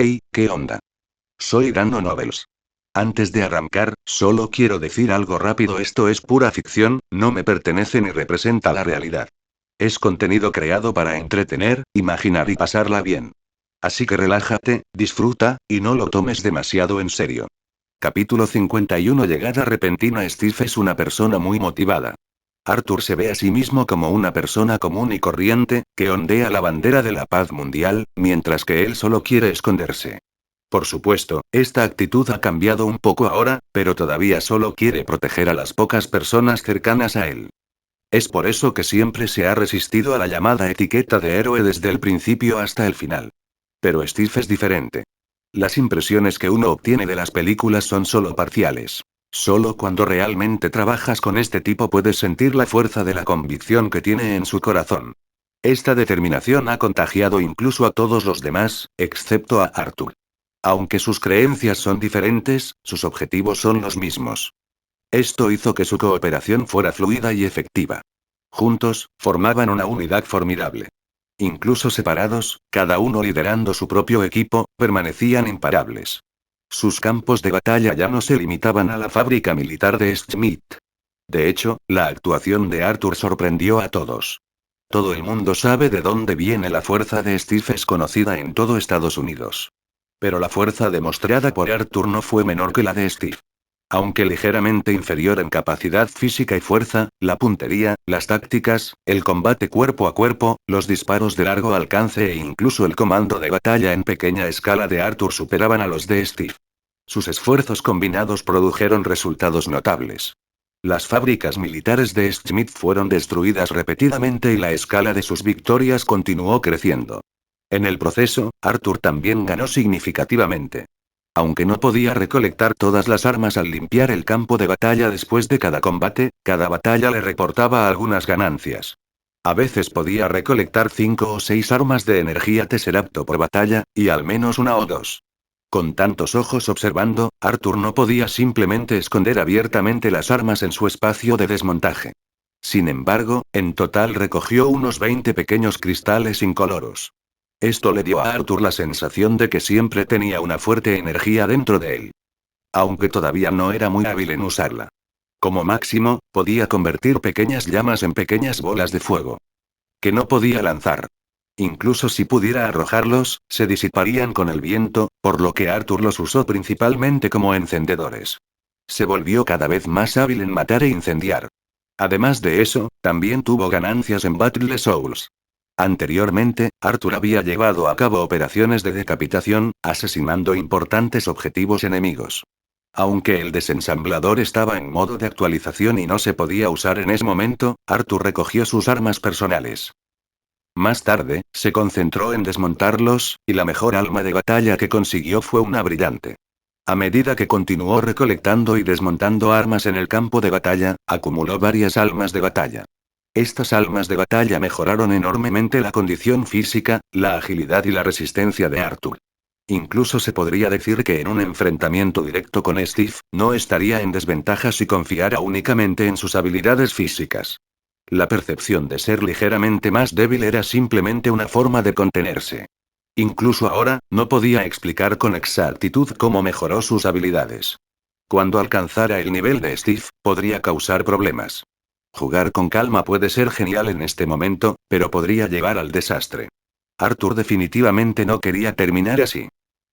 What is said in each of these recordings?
Hey, ¿qué onda? Soy Dano Nobles. Antes de arrancar, solo quiero decir algo rápido: esto es pura ficción, no me pertenece ni representa la realidad. Es contenido creado para entretener, imaginar y pasarla bien. Así que relájate, disfruta, y no lo tomes demasiado en serio. Capítulo 51. Llegada repentina. Steve es una persona muy motivada. Arthur se ve a sí mismo como una persona común y corriente, que ondea la bandera de la paz mundial, mientras que él solo quiere esconderse. Por supuesto, esta actitud ha cambiado un poco ahora, pero todavía solo quiere proteger a las pocas personas cercanas a él. Es por eso que siempre se ha resistido a la llamada etiqueta de héroe desde el principio hasta el final. Pero Steve es diferente. Las impresiones que uno obtiene de las películas son solo parciales. Solo cuando realmente trabajas con este tipo puedes sentir la fuerza de la convicción que tiene en su corazón. Esta determinación ha contagiado incluso a todos los demás, excepto a Arthur. Aunque sus creencias son diferentes, sus objetivos son los mismos. Esto hizo que su cooperación fuera fluida y efectiva. Juntos, formaban una unidad formidable. Incluso separados, cada uno liderando su propio equipo, permanecían imparables. Sus campos de batalla ya no se limitaban a la fábrica militar de Schmidt. De hecho, la actuación de Arthur sorprendió a todos. Todo el mundo sabe de dónde viene la fuerza de Steve, es conocida en todo Estados Unidos. Pero la fuerza demostrada por Arthur no fue menor que la de Steve. Aunque ligeramente inferior en capacidad física y fuerza, la puntería, las tácticas, el combate cuerpo a cuerpo, los disparos de largo alcance e incluso el comando de batalla en pequeña escala de Arthur superaban a los de Steve. Sus esfuerzos combinados produjeron resultados notables. Las fábricas militares de Schmidt fueron destruidas repetidamente y la escala de sus victorias continuó creciendo. En el proceso, Arthur también ganó significativamente. Aunque no podía recolectar todas las armas al limpiar el campo de batalla después de cada combate, cada batalla le reportaba algunas ganancias. A veces podía recolectar 5 o 6 armas de energía Tesseracto por batalla, y al menos una o dos. Con tantos ojos observando, Arthur no podía simplemente esconder abiertamente las armas en su espacio de desmontaje. Sin embargo, en total recogió unos 20 pequeños cristales incoloros. Esto le dio a Arthur la sensación de que siempre tenía una fuerte energía dentro de él. Aunque todavía no era muy hábil en usarla. Como máximo, podía convertir pequeñas llamas en pequeñas bolas de fuego. Que no podía lanzar. Incluso si pudiera arrojarlos, se disiparían con el viento, por lo que Arthur los usó principalmente como encendedores. Se volvió cada vez más hábil en matar e incendiar. Además de eso, también tuvo ganancias en Battle Souls. Anteriormente, Arthur había llevado a cabo operaciones de decapitación, asesinando importantes objetivos enemigos. Aunque el desensamblador estaba en modo de actualización y no se podía usar en ese momento, Arthur recogió sus armas personales. Más tarde, se concentró en desmontarlos, y la mejor arma de batalla que consiguió fue una brillante. A medida que continuó recolectando y desmontando armas en el campo de batalla, acumuló varias almas de batalla. Estas almas de batalla mejoraron enormemente la condición física, la agilidad y la resistencia de Arthur. Incluso se podría decir que en un enfrentamiento directo con Steve, no estaría en desventaja si confiara únicamente en sus habilidades físicas. La percepción de ser ligeramente más débil era simplemente una forma de contenerse. Incluso ahora, no podía explicar con exactitud cómo mejoró sus habilidades. Cuando alcanzara el nivel de Steve, podría causar problemas. Jugar con calma puede ser genial en este momento, pero podría llevar al desastre. Arthur definitivamente no quería terminar así.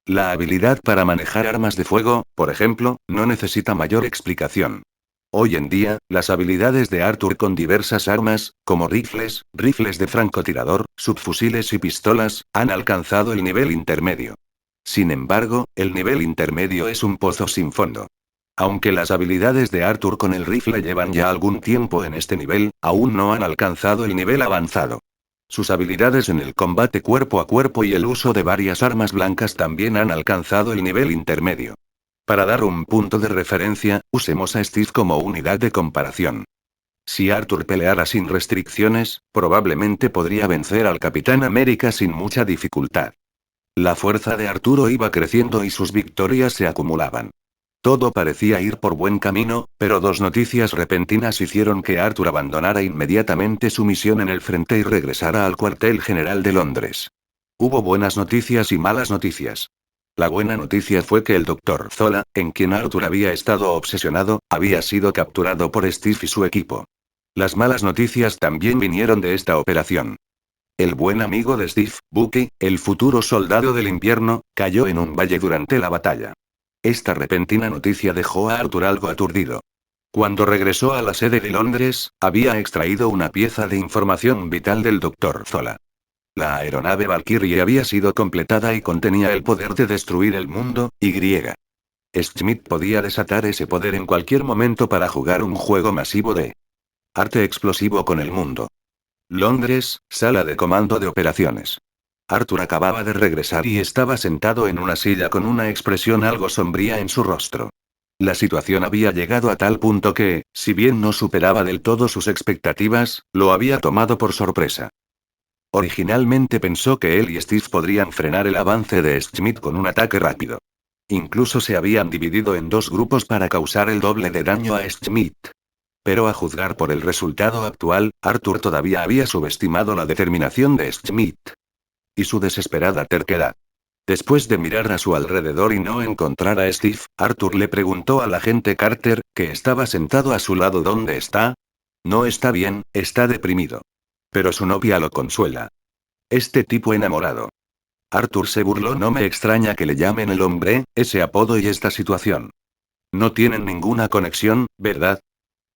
La habilidad para manejar armas de fuego, por ejemplo, no necesita mayor explicación. Hoy en día, las habilidades de Arthur con diversas armas, como rifles, rifles de francotirador, subfusiles y pistolas, han alcanzado el nivel intermedio. Sin embargo, el nivel intermedio es un pozo sin fondo. Aunque las habilidades de Arthur con el rifle llevan ya algún tiempo en este nivel, aún no han alcanzado el nivel avanzado. Sus habilidades en el combate cuerpo a cuerpo y el uso de varias armas blancas también han alcanzado el nivel intermedio. Para dar un punto de referencia, usemos a Steve como unidad de comparación. Si Arthur peleara sin restricciones, probablemente podría vencer al Capitán América sin mucha dificultad. La fuerza de Arturo iba creciendo y sus victorias se acumulaban. Todo parecía ir por buen camino, pero dos noticias repentinas hicieron que Arthur abandonara inmediatamente su misión en el frente y regresara al cuartel general de Londres. Hubo buenas noticias y malas noticias. La buena noticia fue que el Dr. Zola, en quien Arthur había estado obsesionado, había sido capturado por Steve y su equipo. Las malas noticias también vinieron de esta operación. El buen amigo de Steve, Bucky, el futuro soldado del invierno, cayó en un valle durante la batalla. Esta repentina noticia dejó a Arthur algo aturdido. Cuando regresó a la sede de Londres, había extraído una pieza de información vital del Dr. Zola. La aeronave Valkyrie había sido completada y contenía el poder de destruir el mundo, y. Schmidt podía desatar ese poder en cualquier momento para jugar un juego masivo de arte explosivo con el mundo. Londres, sala de comando de operaciones. Arthur acababa de regresar y estaba sentado en una silla con una expresión algo sombría en su rostro. La situación había llegado a tal punto que, si bien no superaba del todo sus expectativas, lo había tomado por sorpresa. Originalmente pensó que él y Steve podrían frenar el avance de Schmidt con un ataque rápido. Incluso se habían dividido en dos grupos para causar el doble de daño a Schmidt. Pero a juzgar por el resultado actual, Arthur todavía había subestimado la determinación de Schmidt. Y su desesperada terquedad. Después de mirar a su alrededor y no encontrar a Steve, Arthur le preguntó al agente Carter, que estaba sentado a su lado: ¿dónde está? No está bien, está deprimido. Pero su novia lo consuela. Este tipo enamorado. Arthur se burló: no me extraña que le llamen el hombre, ese apodo y esta situación. No tienen ninguna conexión, ¿verdad?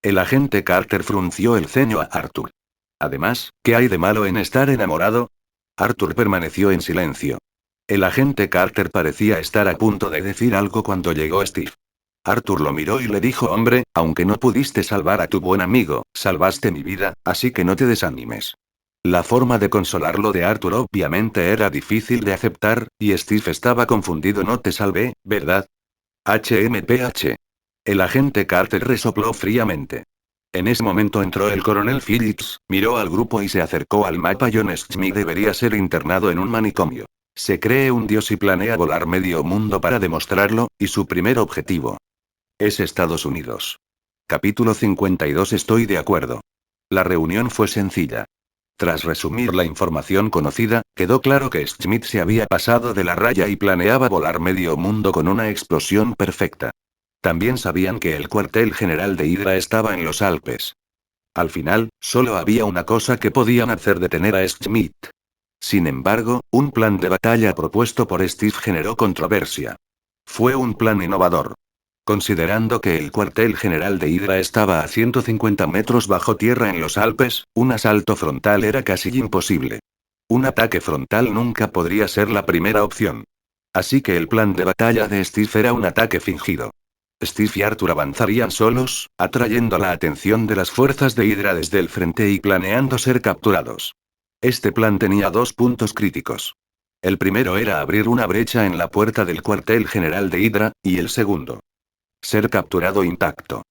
El agente Carter frunció el ceño a Arthur. Además, ¿qué hay de malo en estar enamorado? Arthur permaneció en silencio. El agente Carter parecía estar a punto de decir algo cuando llegó Steve. Arthur lo miró y le dijo: hombre, aunque no pudiste salvar a tu buen amigo, salvaste mi vida, así que no te desanimes. La forma de consolarlo de Arthur obviamente era difícil de aceptar, y Steve estaba confundido. No te salvé, ¿verdad? HMPH. El agente Carter resopló fríamente. En ese momento entró el coronel Phillips, miró al grupo y se acercó al mapa. John Schmidt debería ser internado en un manicomio. Se cree un dios y planea volar medio mundo para demostrarlo, y su primer objetivo es Estados Unidos. Capítulo 52. Estoy de acuerdo. La reunión fue sencilla. Tras resumir la información conocida, quedó claro que Schmidt se había pasado de la raya y planeaba volar medio mundo con una explosión perfecta. También sabían que el cuartel general de Hydra estaba en los Alpes. Al final, solo había una cosa que podían hacer: detener a Schmidt. Sin embargo, un plan de batalla propuesto por Steve generó controversia. Fue un plan innovador. Considerando que el cuartel general de Hydra estaba a 150 metros bajo tierra en los Alpes, un asalto frontal era casi imposible. Un ataque frontal nunca podría ser la primera opción. Así que el plan de batalla de Steve era un ataque fingido. Steve y Arthur avanzarían solos, atrayendo la atención de las fuerzas de Hydra desde el frente y planeando ser capturados. Este plan tenía dos puntos críticos. El primero era abrir una brecha en la puerta del cuartel general de Hydra, y el segundo, ser capturado intacto.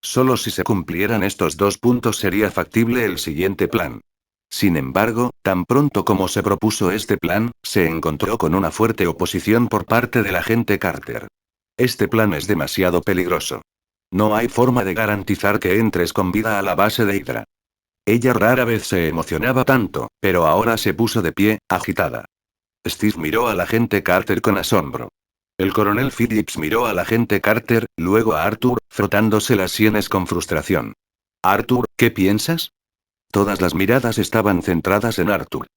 Solo si se cumplieran estos dos puntos sería factible el siguiente plan. Sin embargo, tan pronto como se propuso este plan, se encontró con una fuerte oposición por parte del agente Carter. Este plan es demasiado peligroso. No hay forma de garantizar que entres con vida a la base de Hydra. Ella rara vez se emocionaba tanto, pero ahora se puso de pie, agitada. Steve miró al agente Carter con asombro. El coronel Phillips miró al agente Carter, luego a Arthur, frotándose las sienes con frustración. Arthur, ¿qué piensas? Todas las miradas estaban centradas en Arthur.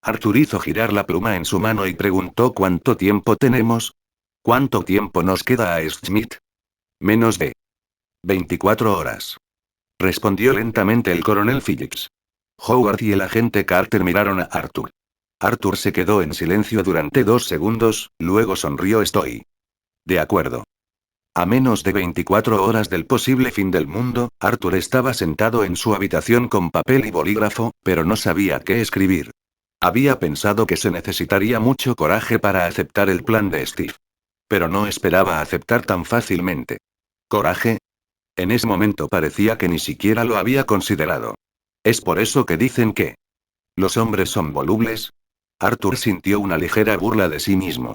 Arthur hizo girar la pluma en su mano y preguntó: ¿cuánto tiempo tenemos? ¿Cuánto tiempo nos queda a Schmidt? Menos de 24 horas. Respondió lentamente el coronel Phillips. Howard y el agente Carter miraron a Arthur. Arthur se quedó en silencio durante 2 segundos, luego sonrió. Estoy de acuerdo. A menos de 24 horas del posible fin del mundo, Arthur estaba sentado en su habitación con papel y bolígrafo, pero no sabía qué escribir. Había pensado que se necesitaría mucho coraje para aceptar el plan de Steve. Pero no esperaba aceptar tan fácilmente. ¿Coraje? En ese momento parecía que ni siquiera lo había considerado. ¿Es por eso que dicen que los hombres son volubles? Arthur sintió una ligera burla de sí mismo.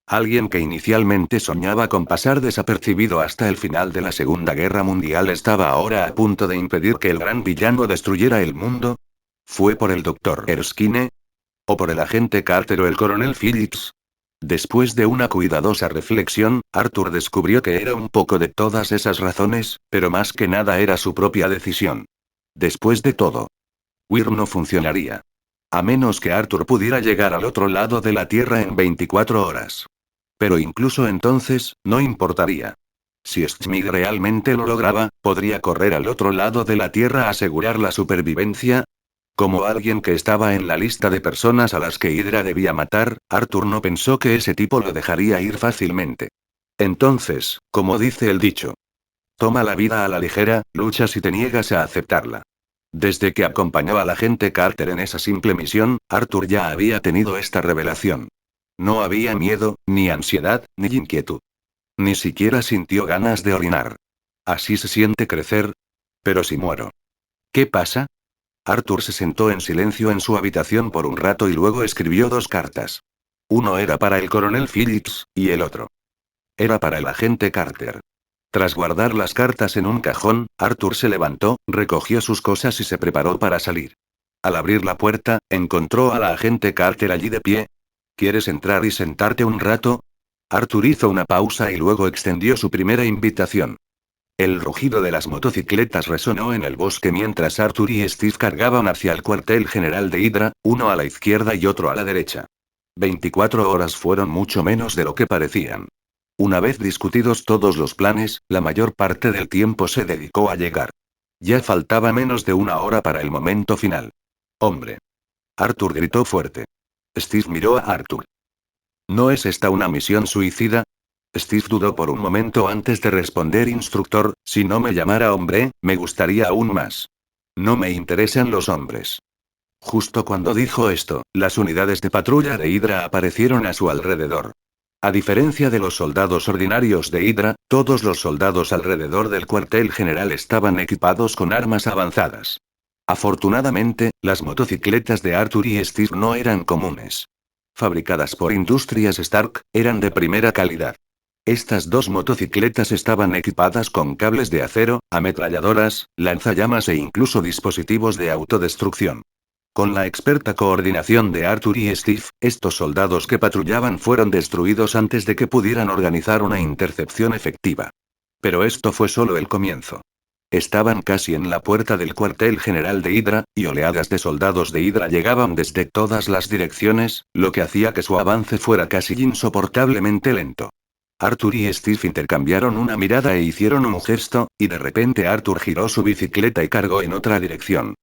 Alguien que inicialmente soñaba con pasar desapercibido hasta el final de la Segunda Guerra Mundial estaba ahora a punto de impedir que el gran villano destruyera el mundo. ¿Fue por el Dr. Erskine? ¿O por el agente Carter o el coronel Phillips? Después de una cuidadosa reflexión, Arthur descubrió que era un poco de todas esas razones, pero más que nada era su propia decisión. Después de todo, Wyrm no funcionaría. A menos que Arthur pudiera llegar al otro lado de la Tierra en 24 horas. Pero incluso entonces, no importaría. Si Schmid realmente lo lograba, podría correr al otro lado de la Tierra a asegurar la supervivencia. Como alguien que estaba en la lista de personas a las que Hydra debía matar, Arthur no pensó que ese tipo lo dejaría ir fácilmente. Entonces, como dice el dicho, toma la vida a la ligera, lucha si te niegas a aceptarla. Desde que acompañó al agente Carter en esa simple misión, Arthur ya había tenido esta revelación. No había miedo, ni ansiedad, ni inquietud. Ni siquiera sintió ganas de orinar. Así se siente crecer. Pero si muero. ¿Qué pasa? Arthur se sentó en silencio en su habitación por un rato y luego escribió 2 cartas. Uno era para el coronel Phillips, y el otro era para el agente Carter. Tras guardar las cartas en un cajón, Arthur se levantó, recogió sus cosas y se preparó para salir. Al abrir la puerta, encontró a la agente Carter allí de pie. ¿Quieres entrar y sentarte un rato? Arthur hizo una pausa y luego extendió su primera invitación. El rugido de las motocicletas resonó en el bosque mientras Arthur y Steve cargaban hacia el cuartel general de Hydra, uno a la izquierda y otro a la derecha. 24 horas fueron mucho menos de lo que parecían. Una vez discutidos todos los planes, la mayor parte del tiempo se dedicó a llegar. Ya faltaba menos de una hora para el momento final. ¡Hombre! Arthur gritó fuerte. Steve miró a Arthur. ¿No es esta una misión suicida? Steve dudó por un momento antes de responder. Instructor, si no me llamara hombre, me gustaría aún más. No me interesan los hombres. Justo cuando dijo esto, las unidades de patrulla de Hydra aparecieron a su alrededor. A diferencia de los soldados ordinarios de Hydra, todos los soldados alrededor del cuartel general estaban equipados con armas avanzadas. Afortunadamente, las motocicletas de Arthur y Steve no eran comunes. Fabricadas por Industrias Stark, eran de primera calidad. Estas 2 motocicletas estaban equipadas con cables de acero, ametralladoras, lanzallamas e incluso dispositivos de autodestrucción. Con la experta coordinación de Arthur y Steve, estos soldados que patrullaban fueron destruidos antes de que pudieran organizar una intercepción efectiva. Pero esto fue solo el comienzo. Estaban casi en la puerta del cuartel general de Hydra, y oleadas de soldados de Hydra llegaban desde todas las direcciones, lo que hacía que su avance fuera casi insoportablemente lento. Arthur y Steve intercambiaron una mirada e hicieron un gesto, y de repente Arthur giró su bicicleta y cargó en otra dirección.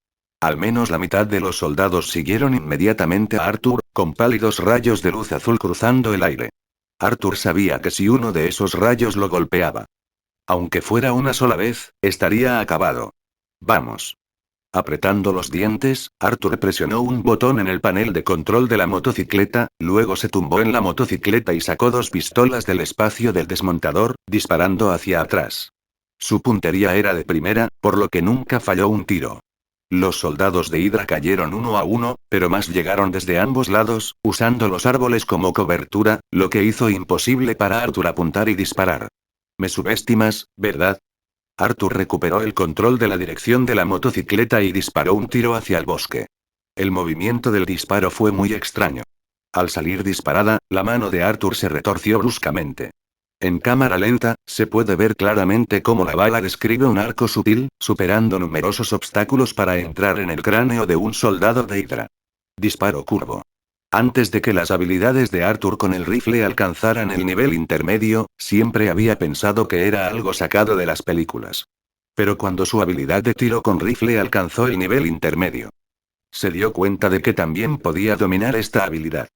Al menos la mitad de los soldados siguieron inmediatamente a Arthur, con pálidos rayos de luz azul cruzando el aire. Arthur sabía que si uno de esos rayos lo golpeaba, aunque fuera una sola vez, estaría acabado. Vamos. Apretando los dientes, Arthur presionó un botón en el panel de control de la motocicleta, luego se tumbó en la motocicleta y sacó 2 pistolas del espacio del desmontador, disparando hacia atrás. Su puntería era de primera, por lo que nunca falló un tiro. Los soldados de Hydra cayeron uno a uno, pero más llegaron desde ambos lados, usando los árboles como cobertura, lo que hizo imposible para Arthur apuntar y disparar. Me subestimas, ¿verdad? Arthur recuperó el control de la dirección de la motocicleta y disparó un tiro hacia el bosque. El movimiento del disparo fue muy extraño. Al salir disparada, la mano de Arthur se retorció bruscamente. En cámara lenta, se puede ver claramente cómo la bala describe un arco sutil, superando numerosos obstáculos para entrar en el cráneo de un soldado de Hydra. Disparo curvo. Antes de que las habilidades de Arthur con el rifle alcanzaran el nivel intermedio, siempre había pensado que era algo sacado de las películas. Pero cuando su habilidad de tiro con rifle alcanzó el nivel intermedio, se dio cuenta de que también podía dominar esta habilidad.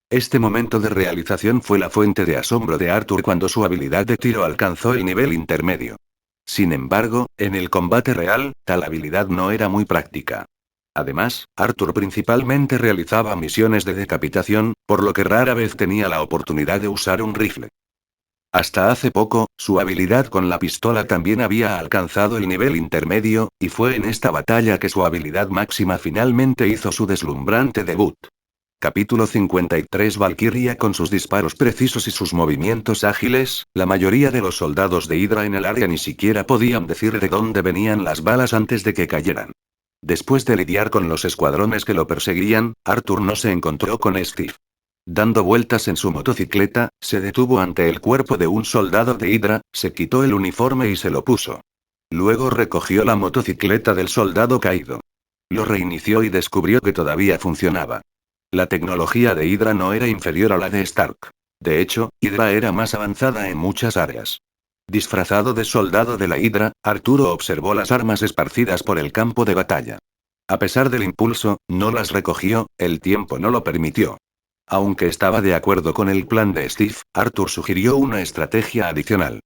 Este momento de realización fue la fuente de asombro de Arthur cuando su habilidad de tiro alcanzó el nivel intermedio. Sin embargo, en el combate real, tal habilidad no era muy práctica. Además, Arthur principalmente realizaba misiones de decapitación, por lo que rara vez tenía la oportunidad de usar un rifle. Hasta hace poco, su habilidad con la pistola también había alcanzado el nivel intermedio, y fue en esta batalla que su habilidad máxima finalmente hizo su deslumbrante debut. Capítulo 53. Valkyria. Con sus disparos precisos y sus movimientos ágiles, la mayoría de los soldados de Hydra en el área ni siquiera podían decir de dónde venían las balas antes de que cayeran. Después de lidiar con los escuadrones que lo perseguían, Arthur no se encontró con Steve. Dando vueltas en su motocicleta, se detuvo ante el cuerpo de un soldado de Hydra, se quitó el uniforme y se lo puso. Luego recogió la motocicleta del soldado caído. Lo reinició y descubrió que todavía funcionaba. La tecnología de Hydra no era inferior a la de Stark. De hecho, Hydra era más avanzada en muchas áreas. Disfrazado de soldado de la Hydra, Arturo observó las armas esparcidas por el campo de batalla. A pesar del impulso, no las recogió, el tiempo no lo permitió. Aunque estaba de acuerdo con el plan de Steve, Arthur sugirió una estrategia adicional.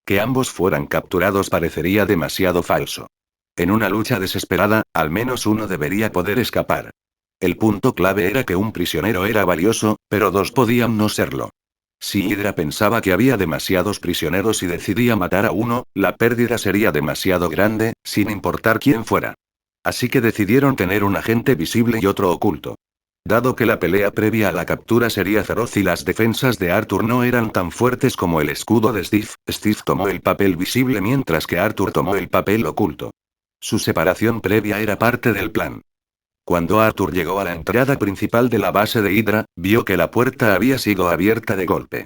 Que ambos fueran capturados parecería demasiado falso. En una lucha desesperada, al menos uno debería poder escapar. El punto clave era que un prisionero era valioso, pero dos podían no serlo. Si Hydra pensaba que había demasiados prisioneros y decidía matar a uno, la pérdida sería demasiado grande, sin importar quién fuera. Así que decidieron tener un agente visible y otro oculto. Dado que la pelea previa a la captura sería feroz y las defensas de Arthur no eran tan fuertes como el escudo de Steve, Steve tomó el papel visible mientras que Arthur tomó el papel oculto. Su separación previa era parte del plan. Cuando Arthur llegó a la entrada principal de la base de Hydra, vio que la puerta había sido abierta de golpe.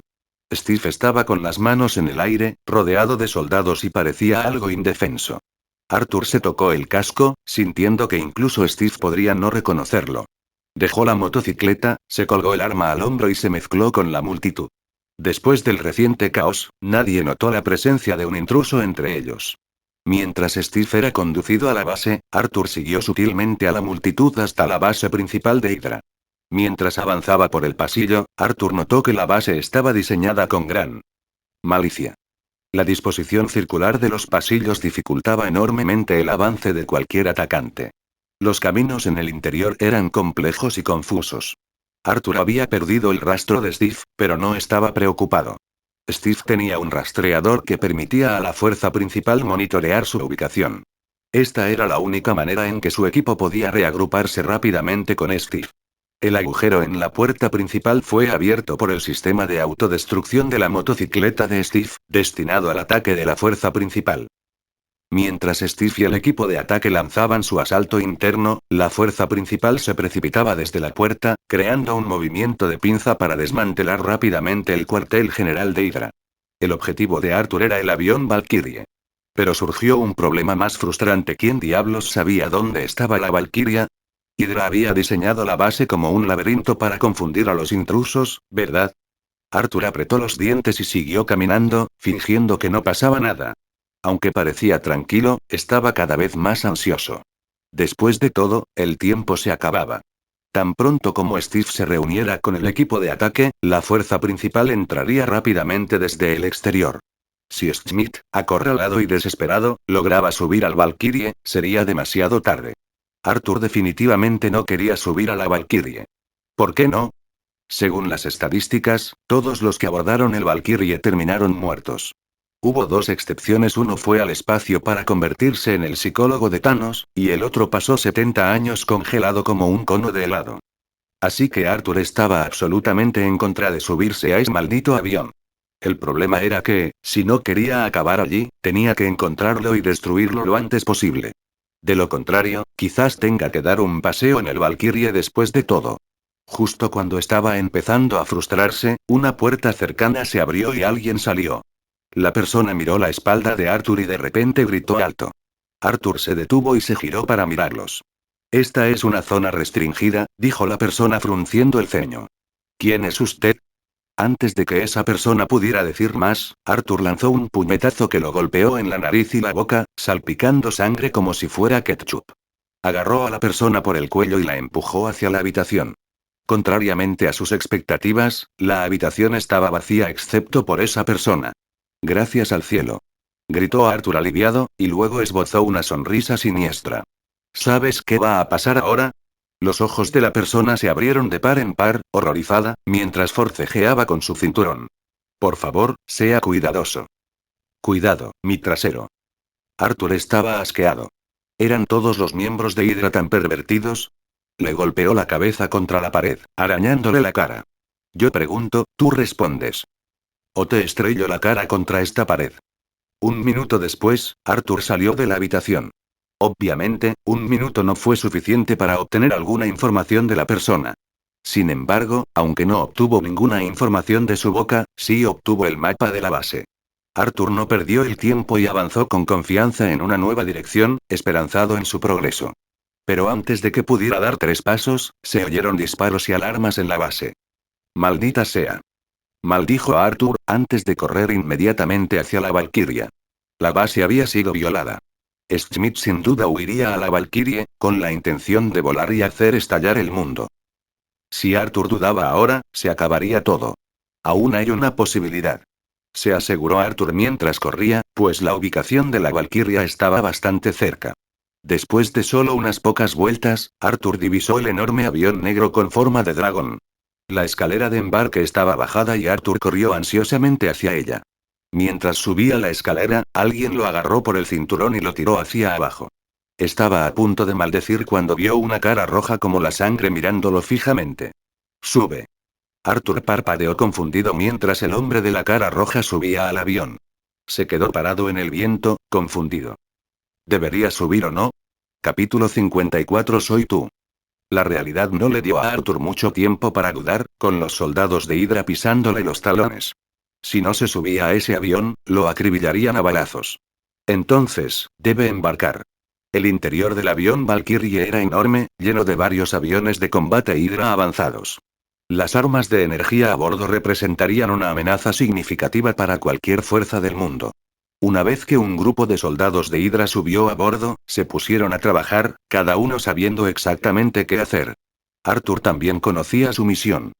Steve estaba con las manos en el aire, rodeado de soldados y parecía algo indefenso. Arthur se tocó el casco, sintiendo que incluso Steve podría no reconocerlo. Dejó la motocicleta, se colgó el arma al hombro y se mezcló con la multitud. Después del reciente caos, nadie notó la presencia de un intruso entre ellos. Mientras Steve era conducido a la base, Arthur siguió sutilmente a la multitud hasta la base principal de Hydra. Mientras avanzaba por el pasillo, Arthur notó que la base estaba diseñada con gran malicia. La disposición circular de los pasillos dificultaba enormemente el avance de cualquier atacante. Los caminos en el interior eran complejos y confusos. Arthur había perdido el rastro de Steve, pero no estaba preocupado. Steve tenía un rastreador que permitía a la fuerza principal monitorear su ubicación. Esta era la única manera en que su equipo podía reagruparse rápidamente con Steve. El agujero en la puerta principal fue abierto por el sistema de autodestrucción de la motocicleta de Steve, destinado al ataque de la fuerza principal. Mientras Steve y el equipo de ataque lanzaban su asalto interno, la fuerza principal se precipitaba desde la puerta, creando un movimiento de pinza para desmantelar rápidamente el cuartel general de Hydra. El objetivo de Arthur era el avión Valkyrie. Pero surgió un problema más frustrante. ¿Quién diablos sabía dónde estaba la Valkyria? Hydra había diseñado la base como un laberinto para confundir a los intrusos, ¿verdad? Arthur apretó los dientes y siguió caminando, fingiendo que no pasaba nada. Aunque parecía tranquilo, estaba cada vez más ansioso. Después de todo, el tiempo se acababa. Tan pronto como Steve se reuniera con el equipo de ataque, la fuerza principal entraría rápidamente desde el exterior. Si Schmidt, acorralado y desesperado, lograba subir al Valkyrie, sería demasiado tarde. Arthur definitivamente no quería subir a la Valkyrie. ¿Por qué no? Según las estadísticas, todos los que abordaron el Valkyrie terminaron muertos. Hubo dos excepciones, uno fue al espacio para convertirse en el psicólogo de Thanos, y el otro pasó 70 años congelado como un cono de helado. Así que Arthur estaba absolutamente en contra de subirse a ese maldito avión. El problema era que, si no quería acabar allí, tenía que encontrarlo y destruirlo lo antes posible. De lo contrario, quizás tenga que dar un paseo en el Valkyrie después de todo. Justo cuando estaba empezando a frustrarse, una puerta cercana se abrió y alguien salió. La persona miró la espalda de Arthur y de repente gritó alto. Arthur se detuvo y se giró para mirarlos. Esta es una zona restringida, dijo la persona frunciendo el ceño. ¿Quién es usted? Antes de que esa persona pudiera decir más, Arthur lanzó un puñetazo que lo golpeó en la nariz y la boca, salpicando sangre como si fuera ketchup. Agarró a la persona por el cuello y la empujó hacia la habitación. Contrariamente a sus expectativas, la habitación estaba vacía excepto por esa persona. Gracias al cielo. Gritó Arthur aliviado, y luego esbozó una sonrisa siniestra. ¿Sabes qué va a pasar ahora? Los ojos de la persona se abrieron de par en par, horrorizada, mientras forcejeaba con su cinturón. Por favor, sea cuidadoso. Cuidado, mi trasero. Arthur estaba asqueado. ¿Eran todos los miembros de Hydra tan pervertidos? Le golpeó la cabeza contra la pared, arañándole la cara. Yo pregunto, tú respondes. O te estrello la cara contra esta pared. Un minuto después, Arthur salió de la habitación. Obviamente, un minuto no fue suficiente para obtener alguna información de la persona. Sin embargo, aunque no obtuvo ninguna información de su boca, sí obtuvo el mapa de la base. Arthur no perdió el tiempo y avanzó con confianza en una nueva dirección, esperanzado en su progreso. Pero antes de que pudiera dar 3 pasos, se oyeron disparos y alarmas en la base. Maldita sea. Maldijo a Arthur, antes de correr inmediatamente hacia la Valquiria. La base había sido violada. Schmidt sin duda huiría a la Valkyrie, con la intención de volar y hacer estallar el mundo. Si Arthur dudaba ahora, se acabaría todo. Aún hay una posibilidad. Se aseguró Arthur mientras corría, pues la ubicación de la Valkyria estaba bastante cerca. Después de solo unas pocas vueltas, Arthur divisó el enorme avión negro con forma de dragón. La escalera de embarque estaba bajada y Arthur corrió ansiosamente hacia ella. Mientras subía la escalera, alguien lo agarró por el cinturón y lo tiró hacia abajo. Estaba a punto de maldecir cuando vio una cara roja como la sangre mirándolo fijamente. Sube. Arthur parpadeó confundido mientras el hombre de la cara roja subía al avión. Se quedó parado en el viento, confundido. ¿Debería subir o no? Capítulo 54. Soy tú. La realidad no le dio a Arthur mucho tiempo para dudar, con los soldados de Hydra pisándole los talones. Si no se subía a ese avión, lo acribillarían a balazos. Entonces, debe embarcar. El interior del avión Valkyrie era enorme, lleno de varios aviones de combate Hydra avanzados. Las armas de energía a bordo representarían una amenaza significativa para cualquier fuerza del mundo. Una vez que un grupo de soldados de Hydra subió a bordo, se pusieron a trabajar, cada uno sabiendo exactamente qué hacer. Arthur también conocía su misión.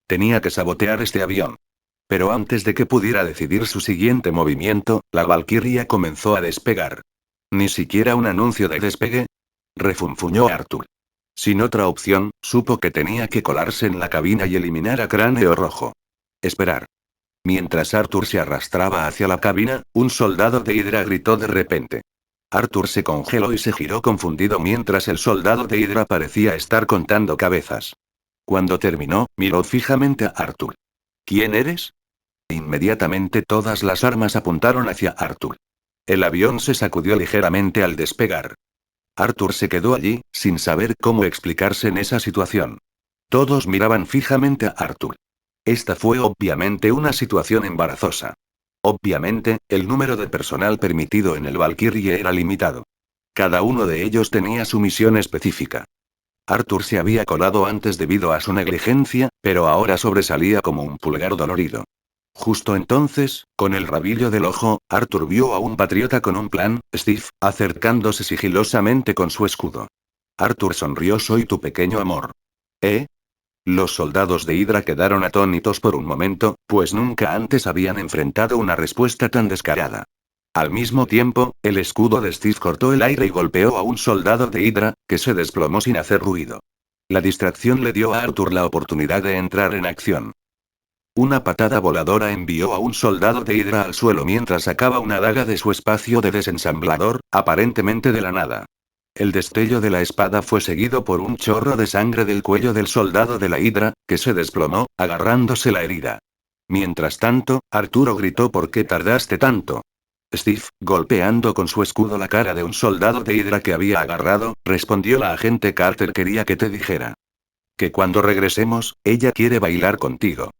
Tenía que sabotear este avión. Pero antes de que pudiera decidir su siguiente movimiento, la Valkyria comenzó a despegar. ¿Ni siquiera un anuncio de despegue? Refunfuñó Arthur. Sin otra opción, supo que tenía que colarse en la cabina y eliminar a Cráneo Rojo. Esperar. Mientras Arthur se arrastraba hacia la cabina, un soldado de Hydra gritó de repente. Arthur se congeló y se giró confundido mientras el soldado de Hydra parecía estar contando cabezas. Cuando terminó, miró fijamente a Arthur. ¿Quién eres? Inmediatamente todas las armas apuntaron hacia Arthur. El avión se sacudió ligeramente al despegar. Arthur se quedó allí, sin saber cómo explicarse en esa situación. Todos miraban fijamente a Arthur. Esta fue obviamente una situación embarazosa. Obviamente, el número de personal permitido en el Valkyrie era limitado. Cada uno de ellos tenía su misión específica. Arthur se había colado antes debido a su negligencia, pero ahora sobresalía como un pulgar dolorido. Justo entonces, con el rabillo del ojo, Arthur vio a un patriota con un plan, Steve, acercándose sigilosamente con su escudo. Arthur sonrió. Soy tu pequeño amor. ¿Eh? Los soldados de Hydra quedaron atónitos por un momento, pues nunca antes habían enfrentado una respuesta tan descarada. Al mismo tiempo, el escudo de Steve cortó el aire y golpeó a un soldado de Hydra, que se desplomó sin hacer ruido. La distracción le dio a Arthur la oportunidad de entrar en acción. Una patada voladora envió a un soldado de Hydra al suelo mientras sacaba una daga de su espacio de desensamblador, aparentemente de la nada. El destello de la espada fue seguido por un chorro de sangre del cuello del soldado de la Hydra, que se desplomó, agarrándose la herida. Mientras tanto, Arturo gritó: ¿por qué tardaste tanto? Steve, golpeando con su escudo la cara de un soldado de Hydra que había agarrado, respondió: la agente Carter quería que te dijera. Que cuando regresemos, ella quiere bailar contigo.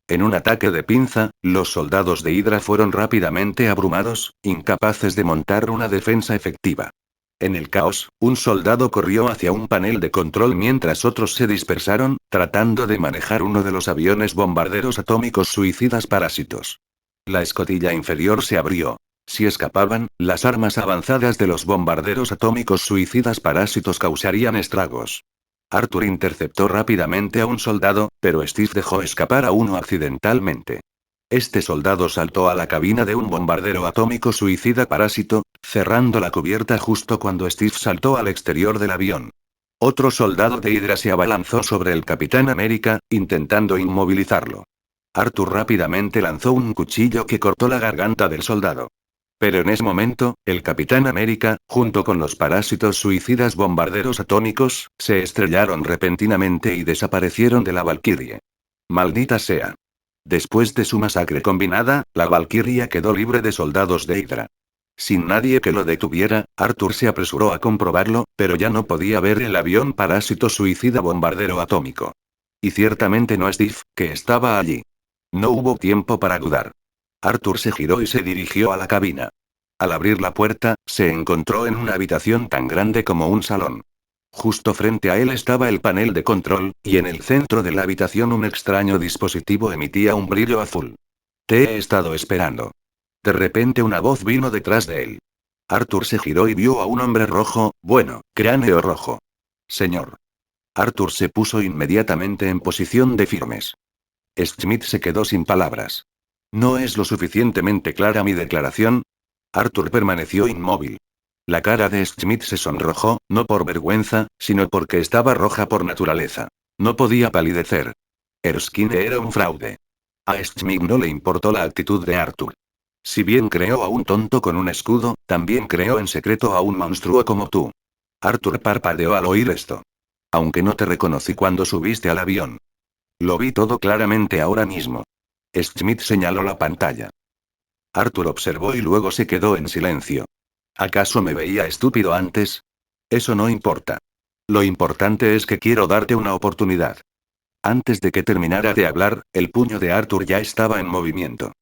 En un ataque de pinza, los soldados de Hydra fueron rápidamente abrumados, incapaces de montar una defensa efectiva. En el caos, un soldado corrió hacia un panel de control mientras otros se dispersaron, tratando de manejar uno de los aviones bombarderos atómicos suicidas parásitos. La escotilla inferior se abrió. Si escapaban, las armas avanzadas de los bombarderos atómicos suicidas parásitos causarían estragos. Arthur interceptó rápidamente a un soldado, pero Steve dejó escapar a uno accidentalmente. Este soldado saltó a la cabina de un bombardero atómico suicida parásito, cerrando la cubierta justo cuando Steve saltó al exterior del avión. Otro soldado de Hydra se abalanzó sobre el Capitán América, intentando inmovilizarlo. Arthur rápidamente lanzó un cuchillo que cortó la garganta del soldado. Pero en ese momento, el Capitán América, junto con los parásitos suicidas bombarderos atómicos, se estrellaron repentinamente y desaparecieron de la Valkyrie. Maldita sea. Después de su masacre combinada, la Valkyria quedó libre de soldados de Hydra. Sin nadie que lo detuviera, Arthur se apresuró a comprobarlo, pero ya no podía ver el avión parásito suicida bombardero atómico. Y ciertamente no Steve, que estaba allí. No hubo tiempo para dudar. Arthur se giró y se dirigió a la cabina. Al abrir la puerta, se encontró en una habitación tan grande como un salón. Justo frente a él estaba el panel de control, y en el centro de la habitación un extraño dispositivo emitía un brillo azul. Te he estado esperando. De repente una voz vino detrás de él. Arthur se giró y vio a un hombre rojo, bueno, cráneo rojo. Señor. Arthur se puso inmediatamente en posición de firmes. Schmidt se quedó sin palabras. ¿No es lo suficientemente clara mi declaración? Arthur permaneció inmóvil. La cara de Schmidt se sonrojó, no por vergüenza, sino porque estaba roja por naturaleza. No podía palidecer. Erskine era un fraude. A Schmidt no le importó la actitud de Arthur. Si bien creó a un tonto con un escudo, también creó en secreto a un monstruo como tú. Arthur parpadeó al oír esto. Aunque no te reconocí cuando subiste al avión. Lo vi todo claramente ahora mismo. Schmidt señaló la pantalla. Arthur observó y luego se quedó en silencio. ¿Acaso me veía estúpido antes? Eso no importa. Lo importante es que quiero darte una oportunidad. Antes de que terminara de hablar, el puño de Arthur ya estaba en movimiento.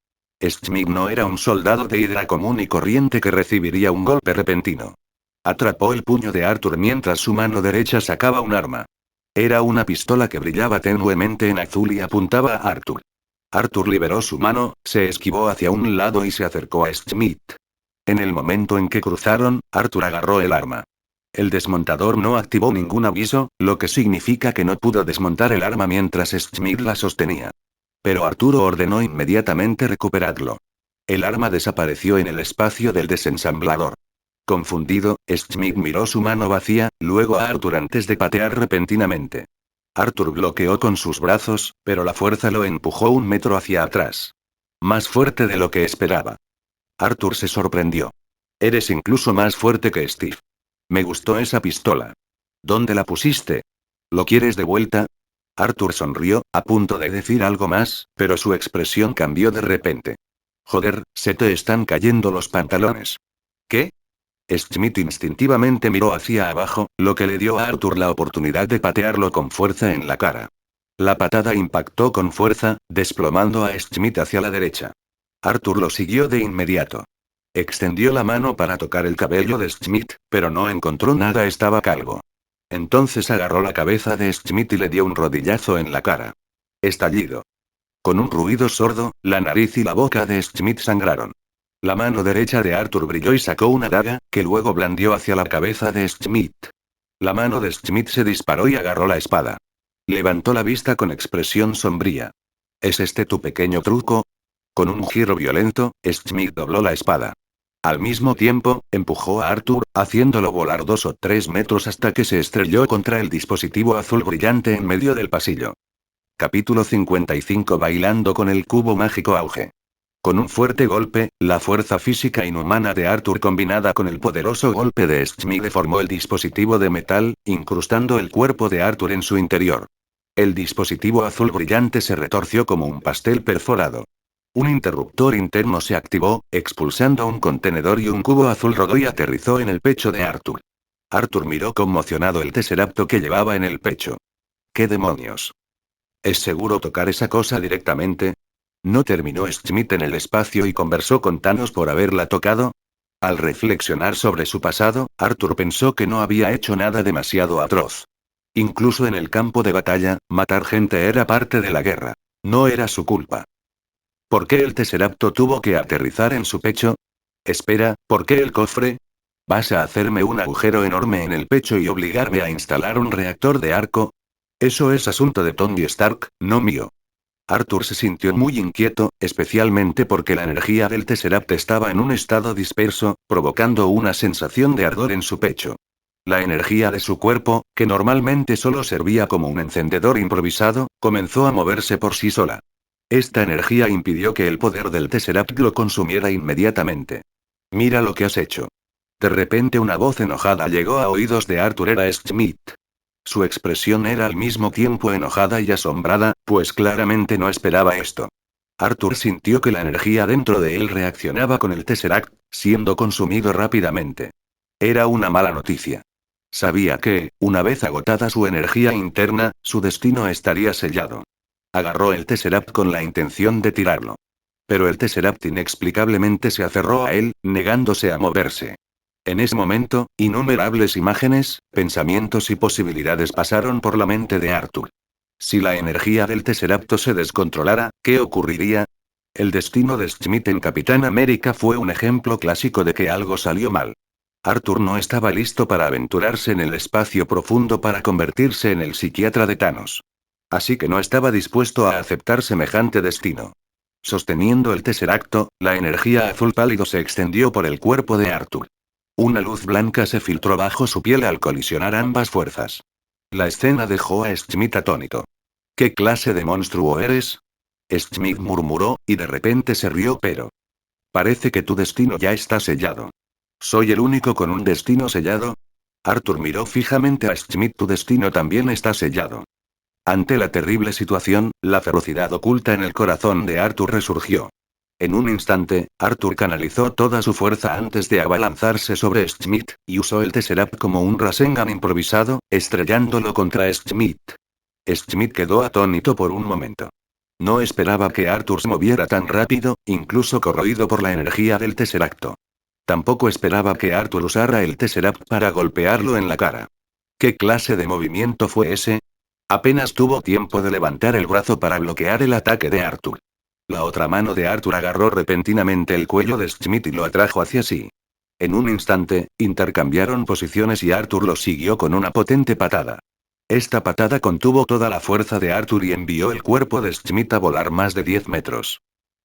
Schmidt no era un soldado de hidra común y corriente que recibiría un golpe repentino. Atrapó el puño de Arthur mientras su mano derecha sacaba un arma. Era una pistola que brillaba tenuemente en azul y apuntaba a Arthur. Arthur liberó su mano, se esquivó hacia un lado y se acercó a Schmidt. En el momento en que cruzaron, Arthur agarró el arma. El desmontador no activó ningún aviso, lo que significa que no pudo desmontar el arma mientras Schmidt la sostenía. Pero Arturo ordenó inmediatamente recuperarlo. El arma desapareció en el espacio del desensamblador. Confundido, Schmidt miró su mano vacía, luego a Arthur antes de patear repentinamente. Arthur bloqueó con sus brazos, pero la fuerza lo empujó 1 metro hacia atrás. Más fuerte de lo que esperaba. Arthur se sorprendió. Eres incluso más fuerte que Steve. Me gustó esa pistola. ¿Dónde la pusiste? ¿Lo quieres de vuelta? Arthur sonrió, a punto de decir algo más, pero su expresión cambió de repente. Joder, se te están cayendo los pantalones. ¿Qué? Schmidt instintivamente miró hacia abajo, lo que le dio a Arthur la oportunidad de patearlo con fuerza en la cara. La patada impactó con fuerza, desplomando a Schmidt hacia la derecha. Arthur lo siguió de inmediato. Extendió la mano para tocar el cabello de Schmidt, pero no encontró nada, estaba calvo. Entonces agarró la cabeza de Schmidt y le dio un rodillazo en la cara. Estallido. Con un ruido sordo, la nariz y la boca de Schmidt sangraron. La mano derecha de Arthur brilló y sacó una daga, que luego blandió hacia la cabeza de Schmidt. La mano de Schmidt se disparó y agarró la espada. Levantó la vista con expresión sombría. ¿Es este tu pequeño truco? Con un giro violento, Schmidt dobló la espada. Al mismo tiempo, empujó a Arthur, haciéndolo volar 2 o 3 metros hasta que se estrelló contra el dispositivo azul brillante en medio del pasillo. Capítulo 55. Bailando con el cubo mágico auge. Con un fuerte golpe, la fuerza física inhumana de Arthur combinada con el poderoso golpe de Schmidt deformó el dispositivo de metal, incrustando el cuerpo de Arthur en su interior. El dispositivo azul brillante se retorció como un pastel perforado. Un interruptor interno se activó, expulsando un contenedor y un cubo azul rodó y aterrizó en el pecho de Arthur. Arthur miró conmocionado el tesseracto que llevaba en el pecho. ¿Qué demonios? ¿Es seguro tocar esa cosa directamente? ¿No terminó Schmidt en el espacio y conversó con Thanos por haberla tocado? Al reflexionar sobre su pasado, Arthur pensó que no había hecho nada demasiado atroz. Incluso en el campo de batalla, matar gente era parte de la guerra. No era su culpa. ¿Por qué el tesseracto tuvo que aterrizar en su pecho? Espera, ¿por qué el cofre? ¿Vas a hacerme un agujero enorme en el pecho y obligarme a instalar un reactor de arco? Eso es asunto de Tony Stark, no mío. Arthur se sintió muy inquieto, especialmente porque la energía del Tesseract estaba en un estado disperso, provocando una sensación de ardor en su pecho. La energía de su cuerpo, que normalmente solo servía como un encendedor improvisado, comenzó a moverse por sí sola. Esta energía impidió que el poder del Tesseract lo consumiera inmediatamente. Mira lo que has hecho. De repente una voz enojada llegó a oídos de Arthur, era Schmidt. Su expresión era al mismo tiempo enojada y asombrada, pues claramente no esperaba esto. Arthur sintió que la energía dentro de él reaccionaba con el Tesseract, siendo consumido rápidamente. Era una mala noticia. Sabía que, una vez agotada su energía interna, su destino estaría sellado. Agarró el Tesseract con la intención de tirarlo. Pero el Tesseract inexplicablemente se aferró a él, negándose a moverse. En ese momento, innumerables imágenes, pensamientos y posibilidades pasaron por la mente de Arthur. Si la energía del Tesseracto se descontrolara, ¿qué ocurriría? El destino de Schmidt en Capitán América fue un ejemplo clásico de que algo salió mal. Arthur no estaba listo para aventurarse en el espacio profundo para convertirse en el psiquiatra de Thanos. Así que no estaba dispuesto a aceptar semejante destino. Sosteniendo el Tesseracto, la energía azul pálido se extendió por el cuerpo de Arthur. Una luz blanca se filtró bajo su piel al colisionar ambas fuerzas. La escena dejó a Schmidt atónito. ¿Qué clase de monstruo eres? Schmidt murmuró, y de repente se rió, pero... Parece que tu destino ya está sellado. ¿Soy el único con un destino sellado? Arthur miró fijamente a Schmidt. Tu destino también está sellado. Ante la terrible situación, la ferocidad oculta en el corazón de Arthur resurgió. En un instante, Arthur canalizó toda su fuerza antes de abalanzarse sobre Schmidt, y usó el Tesseract como un Rasengan improvisado, estrellándolo contra Schmidt. Schmidt quedó atónito por un momento. No esperaba que Arthur se moviera tan rápido, incluso corroído por la energía del Tesseracto. Tampoco esperaba que Arthur usara el Tesseract para golpearlo en la cara. ¿Qué clase de movimiento fue ese? Apenas tuvo tiempo de levantar el brazo para bloquear el ataque de Arthur. La otra mano de Arthur agarró repentinamente el cuello de Schmidt y lo atrajo hacia sí. En un instante, intercambiaron posiciones y Arthur lo siguió con una potente patada. Esta patada contuvo toda la fuerza de Arthur y envió el cuerpo de Schmidt a volar más de 10 metros.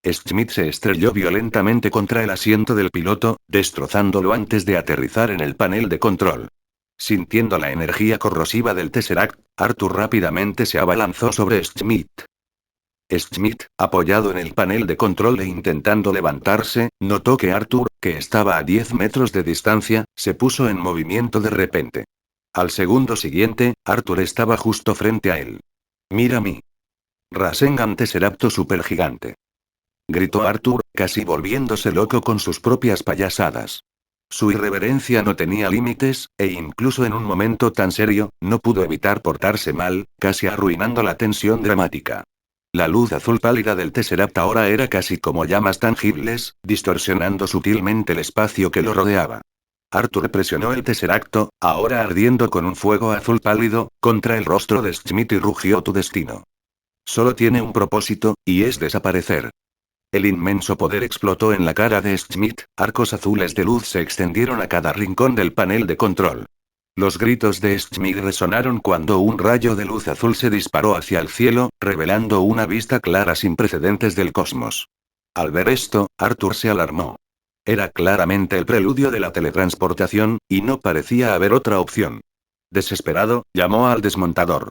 Schmidt se estrelló violentamente contra el asiento del piloto, destrozándolo antes de aterrizar en el panel de control. Sintiendo la energía corrosiva del Tesseract, Arthur rápidamente se abalanzó sobre Schmidt. Schmidt, apoyado en el panel de control e intentando levantarse, notó que Arthur, que estaba a 10 metros de distancia, se puso en movimiento de repente. Al segundo siguiente, Arthur estaba justo frente a él. «Mira a mí. Rasengan Tesseracto supergigante», gritó Arthur, casi volviéndose loco con sus propias payasadas. Su irreverencia no tenía límites, e incluso en un momento tan serio, no pudo evitar portarse mal, casi arruinando la tensión dramática. La luz azul pálida del Tesseract ahora era casi como llamas tangibles, distorsionando sutilmente el espacio que lo rodeaba. Arthur presionó el Tesseracto, ahora ardiendo con un fuego azul pálido, contra el rostro de Schmidt y rugió: tu destino solo tiene un propósito, y es desaparecer. El inmenso poder explotó en la cara de Schmidt, arcos azules de luz se extendieron a cada rincón del panel de control. Los gritos de Schmidt resonaron cuando un rayo de luz azul se disparó hacia el cielo, revelando una vista clara sin precedentes del cosmos. Al ver esto, Arthur se alarmó. Era claramente el preludio de la teletransportación, y no parecía haber otra opción. Desesperado, llamó al desmontador.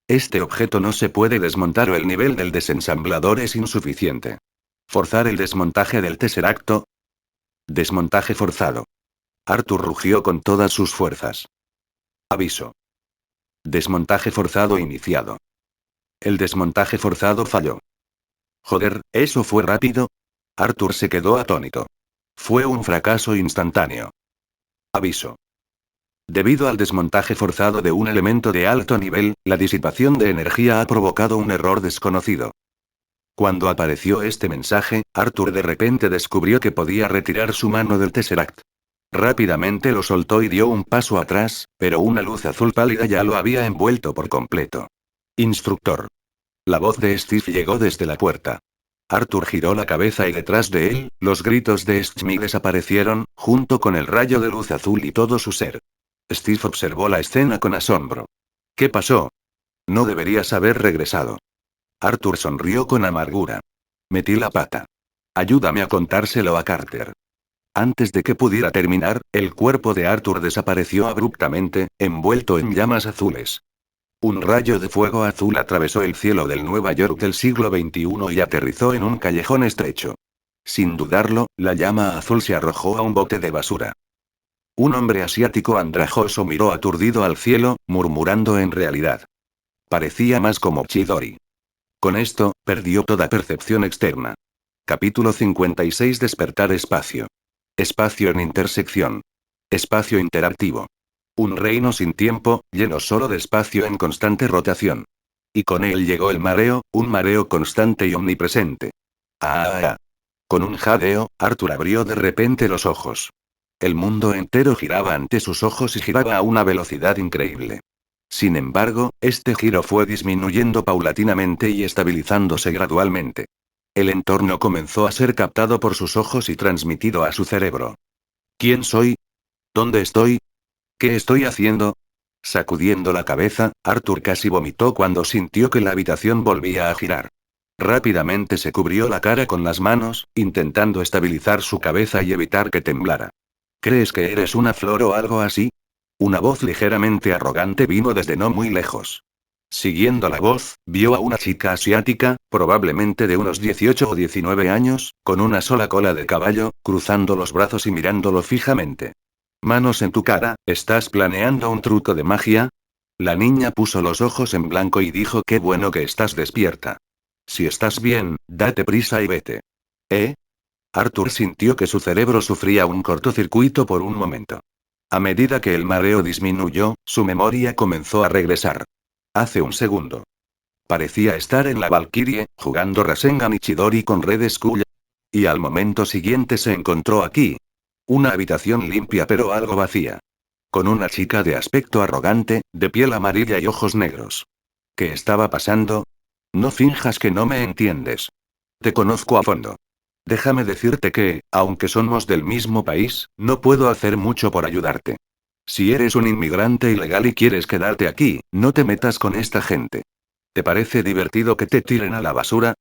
Este objeto no se puede desmontar o el nivel del desensamblador es insuficiente. Forzar el desmontaje del Tesseracto. Desmontaje forzado. Arthur rugió con todas sus fuerzas. Aviso. Desmontaje forzado iniciado. El desmontaje forzado falló. Joder, ¿eso fue rápido? Arthur se quedó atónito. Fue un fracaso instantáneo. Aviso. Debido al desmontaje forzado de un elemento de alto nivel, la disipación de energía ha provocado un error desconocido. Cuando apareció este mensaje, Arthur de repente descubrió que podía retirar su mano del Tesseract. Rápidamente lo soltó y dio un paso atrás, pero una luz azul pálida ya lo había envuelto por completo. Instructor. La voz de Steve llegó desde la puerta. Arthur giró la cabeza y detrás de él, los gritos de Schmidt desaparecieron, junto con el rayo de luz azul y todo su ser. Steve observó la escena con asombro. ¿Qué pasó? No deberías haber regresado. Arthur sonrió con amargura. Metí la pata. Ayúdame a contárselo a Carter. Antes de que pudiera terminar, el cuerpo de Arthur desapareció abruptamente, envuelto en llamas azules. Un rayo de fuego azul atravesó el cielo del Nueva York del siglo XXI y aterrizó en un callejón estrecho. Sin dudarlo, la llama azul se arrojó a un bote de basura. Un hombre asiático andrajoso miró aturdido al cielo, murmurando en realidad. Parecía más como Chidori. Con esto, perdió toda percepción externa. Capítulo 56. Despertar espacio. Espacio en intersección. Espacio interactivo. Un reino sin tiempo, lleno solo de espacio en constante rotación. Y con él llegó el mareo, un mareo constante y omnipresente. ¡Ah! Con un jadeo, Arthur abrió de repente los ojos. El mundo entero giraba ante sus ojos y giraba a una velocidad increíble. Sin embargo, este giro fue disminuyendo paulatinamente y estabilizándose gradualmente. El entorno comenzó a ser captado por sus ojos y transmitido a su cerebro. ¿Quién soy? ¿Dónde estoy? ¿Qué estoy haciendo? Sacudiendo la cabeza, Arthur casi vomitó cuando sintió que la habitación volvía a girar. Rápidamente se cubrió la cara con las manos, intentando estabilizar su cabeza y evitar que temblara. ¿Crees que eres una flor o algo así? Una voz ligeramente arrogante vino desde no muy lejos. Siguiendo la voz, vio a una chica asiática, probablemente de unos 18 o 19 años, con una sola cola de caballo, cruzando los brazos y mirándolo fijamente. Manos en tu cara, ¿estás planeando un truco de magia? La niña puso los ojos en blanco y dijo: qué bueno que estás despierta. Si estás bien, date prisa y vete. ¿Eh? Arthur sintió que su cerebro sufría un cortocircuito por un momento. A medida que el mareo disminuyó, su memoria comenzó a regresar. Hace un segundo. Parecía estar en la Valkyrie, jugando Rasengan y Chidori con Red Skull. Y al momento siguiente se encontró aquí. Una habitación limpia pero algo vacía. Con una chica de aspecto arrogante, de piel amarilla y ojos negros. ¿Qué estaba pasando? No finjas que no me entiendes. Te conozco a fondo. Déjame decirte que, aunque somos del mismo país, no puedo hacer mucho por ayudarte. Si eres un inmigrante ilegal y quieres quedarte aquí, no te metas con esta gente. ¿Te parece divertido que te tiren a la basura?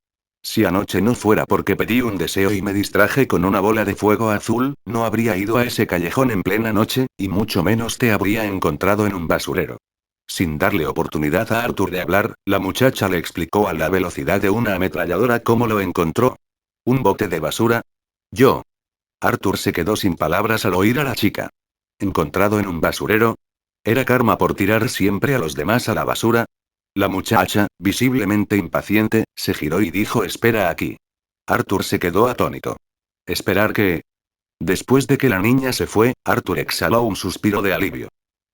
Si anoche no fuera porque pedí un deseo y me distraje con una bola de fuego azul, no habría ido a ese callejón en plena noche, y mucho menos te habría encontrado en un basurero. Sin darle oportunidad a Arthur de hablar, la muchacha le explicó a la velocidad de una ametralladora cómo lo encontró. ¿Un bote de basura? Yo. Arthur se quedó sin palabras al oír a la chica. ¿Encontrado en un basurero? ¿Era karma por tirar siempre a los demás a la basura? La muchacha, visiblemente impaciente, se giró y dijo: espera aquí. Arthur se quedó atónito. ¿Esperar qué? Después de que la niña se fue, Arthur exhaló un suspiro de alivio.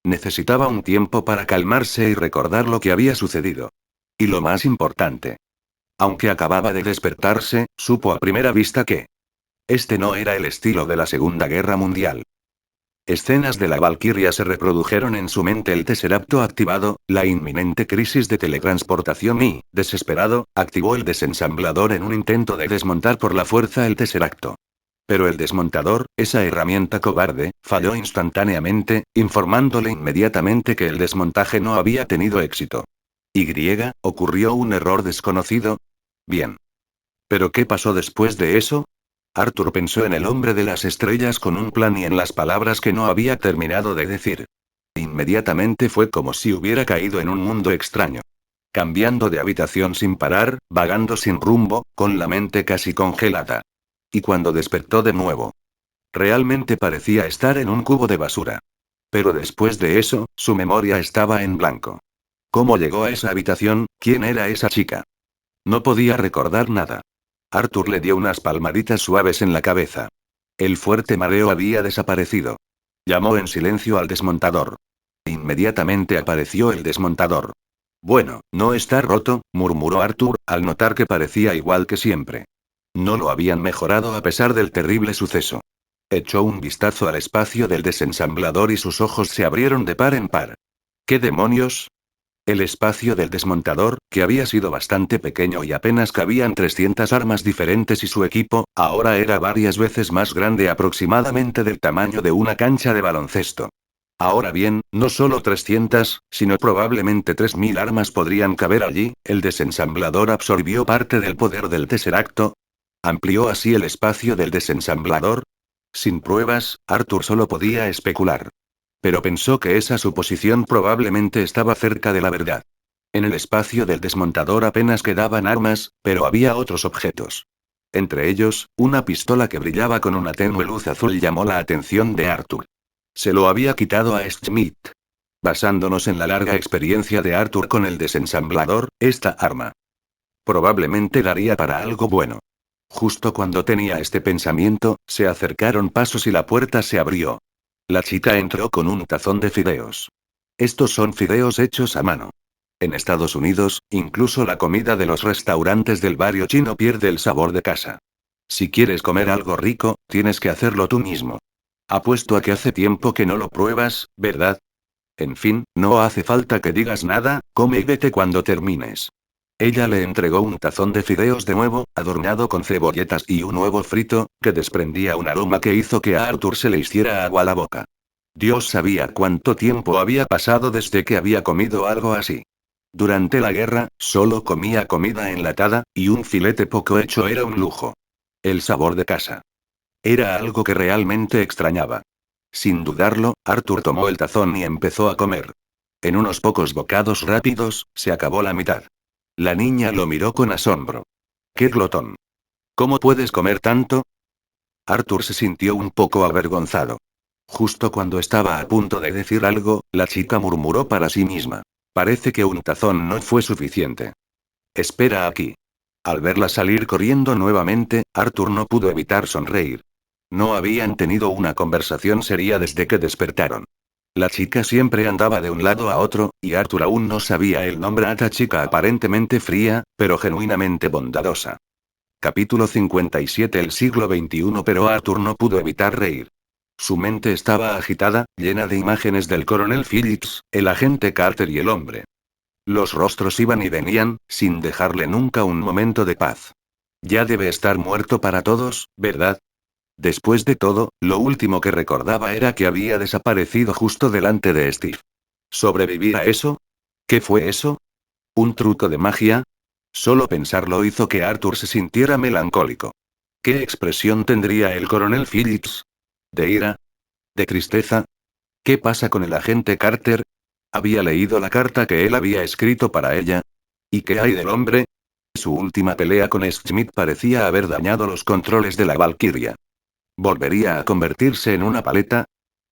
Necesitaba un tiempo para calmarse y recordar lo que había sucedido. Y lo más importante. Aunque acababa de despertarse, supo a primera vista que este no era el estilo de la Segunda Guerra Mundial. Escenas de la Valquiria se reprodujeron en su mente: el Tesseracto activado, la inminente crisis de teletransportación y, desesperado, activó el desensamblador en un intento de desmontar por la fuerza el Tesseracto. Pero el desmontador, esa herramienta cobarde, falló instantáneamente, informándole inmediatamente que el desmontaje no había tenido éxito. ¿Ocurrió un error desconocido? Bien. ¿Pero qué pasó después de eso? Arthur pensó en el hombre de las estrellas con un plan y en las palabras que no había terminado de decir. Inmediatamente fue como si hubiera caído en un mundo extraño. Cambiando de habitación sin parar, vagando sin rumbo, con la mente casi congelada. Y cuando despertó de nuevo, realmente parecía estar en un cubo de basura. Pero después de eso, su memoria estaba en blanco. ¿Cómo llegó a esa habitación? ¿Quién era esa chica? No podía recordar nada. Arthur le dio unas palmaditas suaves en la cabeza. El fuerte mareo había desaparecido. Llamó en silencio al desmontador. Inmediatamente apareció el desmontador. Bueno, no está roto, murmuró Arthur, al notar que parecía igual que siempre. No lo habían mejorado a pesar del terrible suceso. Echó un vistazo al espacio del desensamblador y sus ojos se abrieron de par en par. ¿Qué demonios? El espacio del desmontador, que había sido bastante pequeño y apenas cabían 300 armas diferentes y su equipo, ahora era varias veces más grande, aproximadamente del tamaño de una cancha de baloncesto. Ahora bien, no solo 300, sino probablemente 3000 armas podrían caber allí. El desensamblador absorbió parte del poder del Tesseracto. ¿Amplió así el espacio del desensamblador? Sin pruebas, Arthur solo podía especular. Pero pensó que esa suposición probablemente estaba cerca de la verdad. En el espacio del desmontador apenas quedaban armas, pero había otros objetos. Entre ellos, una pistola que brillaba con una tenue luz azul llamó la atención de Arthur. Se lo había quitado a Schmidt. Basándonos en la larga experiencia de Arthur con el desensamblador, esta arma probablemente daría para algo bueno. Justo cuando tenía este pensamiento, se acercaron pasos y la puerta se abrió. La chica entró con un tazón de fideos. Estos son fideos hechos a mano. En Estados Unidos, incluso la comida de los restaurantes del barrio chino pierde el sabor de casa. Si quieres comer algo rico, tienes que hacerlo tú mismo. Apuesto a que hace tiempo que no lo pruebas, ¿verdad? En fin, no hace falta que digas nada, come y vete cuando termines. Ella le entregó un tazón de fideos de nuevo, adornado con cebolletas y un huevo frito, que desprendía un aroma que hizo que a Arthur se le hiciera agua la boca. Dios sabía cuánto tiempo había pasado desde que había comido algo así. Durante la guerra, solo comía comida enlatada, y un filete poco hecho era un lujo. El sabor de casa. Era algo que realmente extrañaba. Sin dudarlo, Arthur tomó el tazón y empezó a comer. En unos pocos bocados rápidos, se acabó la mitad. La niña lo miró con asombro. ¡Qué glotón! ¿Cómo puedes comer tanto? Arthur se sintió un poco avergonzado. Justo cuando estaba a punto de decir algo, la chica murmuró para sí misma. Parece que un tazón no fue suficiente. Espera aquí. Al verla salir corriendo nuevamente, Arthur no pudo evitar sonreír. No habían tenido una conversación seria desde que despertaron. La chica siempre andaba de un lado a otro, y Arthur aún no sabía el nombre a esta chica aparentemente fría, pero genuinamente bondadosa. Capítulo 57. El siglo XXI. Pero Arthur no pudo evitar reír. Su mente estaba agitada, llena de imágenes del coronel Phillips, el agente Carter y el hombre. Los rostros iban y venían, sin dejarle nunca un momento de paz. Ya debe estar muerto para todos, ¿verdad? Después de todo, lo último que recordaba era que había desaparecido justo delante de Steve. ¿Sobrevivir a eso? ¿Qué fue eso? ¿Un truco de magia? Solo pensarlo hizo que Arthur se sintiera melancólico. ¿Qué expresión tendría el coronel Phillips? ¿De ira? ¿De tristeza? ¿Qué pasa con el agente Carter? ¿Había leído la carta que él había escrito para ella? ¿Y qué hay del hombre? Su última pelea con Schmidt parecía haber dañado los controles de la Valkyria. ¿Volvería a convertirse en una paleta?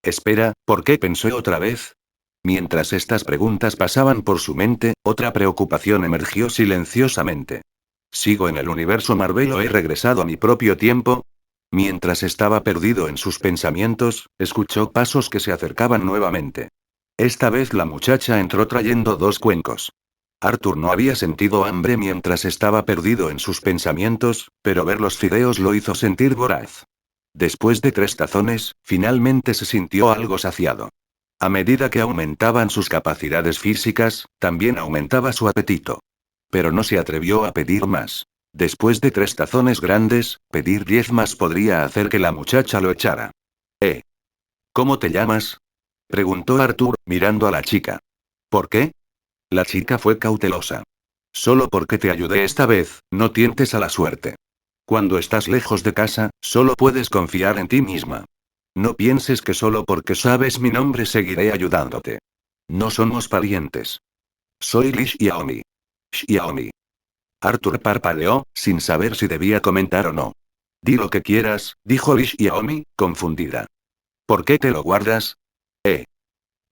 Espera, ¿por qué pensó otra vez? Mientras estas preguntas pasaban por su mente, otra preocupación emergió silenciosamente. ¿Sigo en el universo Marvel o he regresado a mi propio tiempo? Mientras estaba perdido en sus pensamientos, escuchó pasos que se acercaban nuevamente. Esta vez la muchacha entró trayendo 2 cuencos. Arthur no había sentido hambre mientras estaba perdido en sus pensamientos, pero ver los fideos lo hizo sentir voraz. Después de 3 tazones, finalmente se sintió algo saciado. A medida que aumentaban sus capacidades físicas, también aumentaba su apetito. Pero no se atrevió a pedir más. Después de 3 tazones grandes, pedir 10 más podría hacer que la muchacha lo echara. ¿Cómo te llamas? Preguntó Arthur, mirando a la chica. ¿Por qué? La chica fue cautelosa. Solo porque te ayudé esta vez, no tientes a la suerte. Cuando estás lejos de casa, solo puedes confiar en ti misma. No pienses que solo porque sabes mi nombre seguiré ayudándote. No somos parientes. Soy Li Xiaomi. Xiaomi. Arthur parpadeó, sin saber si debía comentar o no. Di lo que quieras, dijo Li Xiaomi, confundida. ¿Por qué te lo guardas?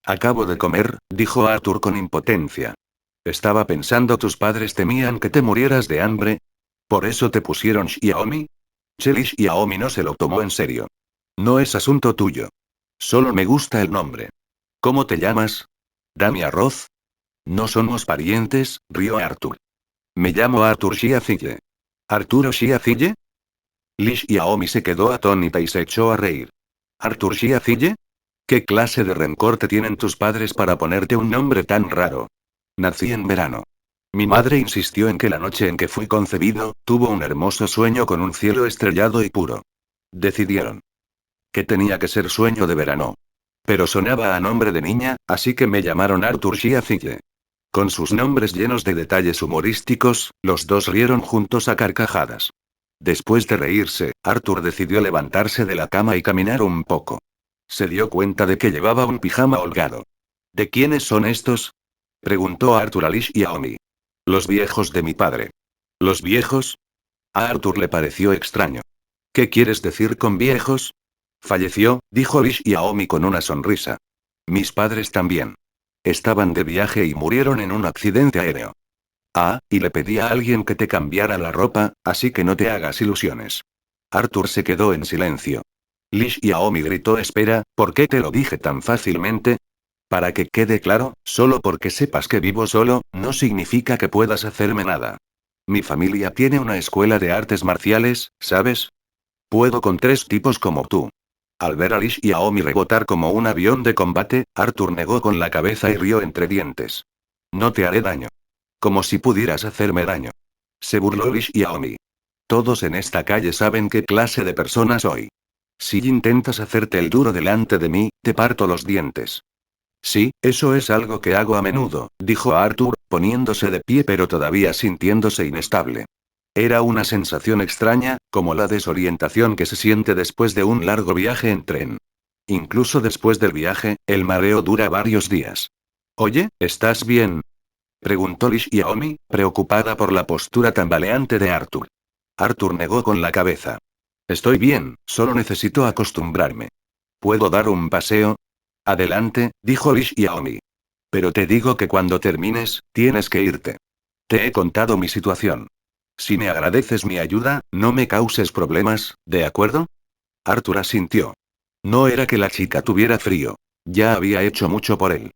Acabo de comer, dijo Arthur con impotencia. Estaba pensando, tus padres temían que te murieras de hambre. ¿Por eso te pusieron Xiaomi? Li Xiaomi no se lo tomó en serio. No es asunto tuyo. Solo me gusta el nombre. ¿Cómo te llamas? ¿Dami Arroz? No somos parientes, rió Arthur. Me llamo Arthur Xiazille. ¿Arturo Xiazille? Li Xiaomi se quedó atónita y se echó a reír. ¿Arthur Xiazille? ¿Qué clase de rencor te tienen tus padres para ponerte un nombre tan raro? Nací en verano. Mi madre insistió en que la noche en que fui concebido, tuvo un hermoso sueño con un cielo estrellado y puro. Decidieron que tenía que ser sueño de verano. Pero sonaba a nombre de niña, así que me llamaron Arthur Xiazille. Con sus nombres llenos de detalles humorísticos, los dos rieron juntos a carcajadas. Después de reírse, Arthur decidió levantarse de la cama y caminar un poco. Se dio cuenta de que llevaba un pijama holgado. ¿De quiénes son estos? Preguntó Arthur a Li Xiaomi. Los viejos de mi padre. ¿Los viejos? A Arthur le pareció extraño. ¿Qué quieres decir con viejos? Falleció, dijo Li Xiaomi con una sonrisa. Mis padres también. Estaban de viaje y murieron en un accidente aéreo. Y le pedí a alguien que te cambiara la ropa, así que no te hagas ilusiones. Arthur se quedó en silencio. Lish Yaomi gritó: espera, ¿por qué te lo dije tan fácilmente? Para que quede claro, solo porque sepas que vivo solo, no significa que puedas hacerme nada. Mi familia tiene una escuela de artes marciales, ¿sabes? Puedo con 3 tipos como tú. Al ver a Lish Yaomi rebotar como un avión de combate, Arthur negó con la cabeza y rió entre dientes. No te haré daño. Como si pudieras hacerme daño. Se burló Lish Yaomi. Todos en esta calle saben qué clase de persona soy. Si intentas hacerte el duro delante de mí, te parto los dientes. Sí, eso es algo que hago a menudo, dijo Arthur, poniéndose de pie pero todavía sintiéndose inestable. Era una sensación extraña, como la desorientación que se siente después de un largo viaje en tren. Incluso después del viaje, el mareo dura varios días. Oye, ¿estás bien? Preguntó Lish Yaomi, preocupada por la postura tambaleante de Arthur. Arthur negó con la cabeza. Estoy bien, solo necesito acostumbrarme. ¿Puedo dar un paseo? Adelante, dijo Lish Yaomi. Pero te digo que cuando termines, tienes que irte. Te he contado mi situación. Si me agradeces mi ayuda, no me causes problemas, ¿de acuerdo? Arthur asintió. No era que la chica tuviera frío. Ya había hecho mucho por él.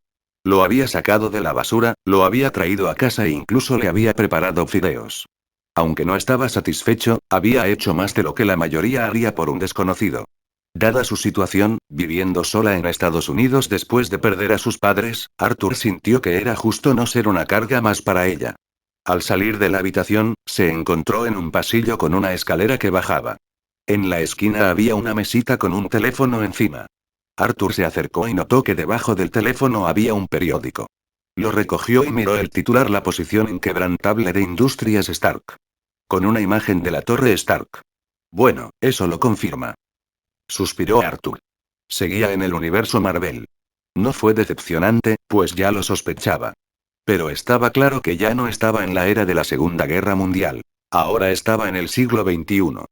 Lo había sacado de la basura, lo había traído a casa e incluso le había preparado fideos. Aunque no estaba satisfecho, había hecho más de lo que la mayoría haría por un desconocido. Dada su situación, viviendo sola en Estados Unidos después de perder a sus padres, Arthur sintió que era justo no ser una carga más para ella. Al salir de la habitación, se encontró en un pasillo con una escalera que bajaba. En la esquina había una mesita con un teléfono encima. Arthur se acercó y notó que debajo del teléfono había un periódico. Lo recogió y miró el titular: La posición inquebrantable de Industrias Stark. Con una imagen de la torre Stark. Bueno, eso lo confirma. Suspiró Arthur. Seguía en el universo Marvel. No fue decepcionante, pues ya lo sospechaba. Pero estaba claro que ya no estaba en la era de la Segunda Guerra Mundial. Ahora estaba en el siglo XXI.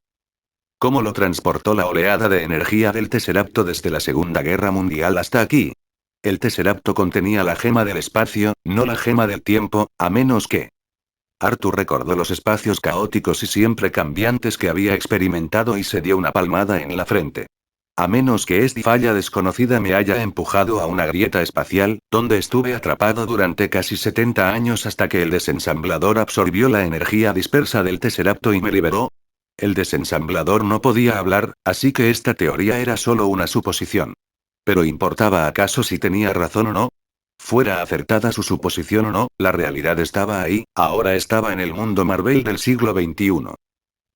¿Cómo lo transportó la oleada de energía del Tesseracto desde la Segunda Guerra Mundial hasta aquí? El Tesseracto contenía la gema del espacio, no la gema del tiempo, a menos que... Arthur recordó los espacios caóticos y siempre cambiantes que había experimentado y se dio una palmada en la frente. A menos que esta falla desconocida me haya empujado a una grieta espacial, donde estuve atrapado durante casi 70 años hasta que el desensamblador absorbió la energía dispersa del Tesseracto y me liberó. El desensamblador no podía hablar, así que esta teoría era solo una suposición. ¿Pero importaba acaso si tenía razón o no? Fuera acertada su suposición o no, la realidad estaba ahí, ahora estaba en el mundo Marvel del siglo XXI.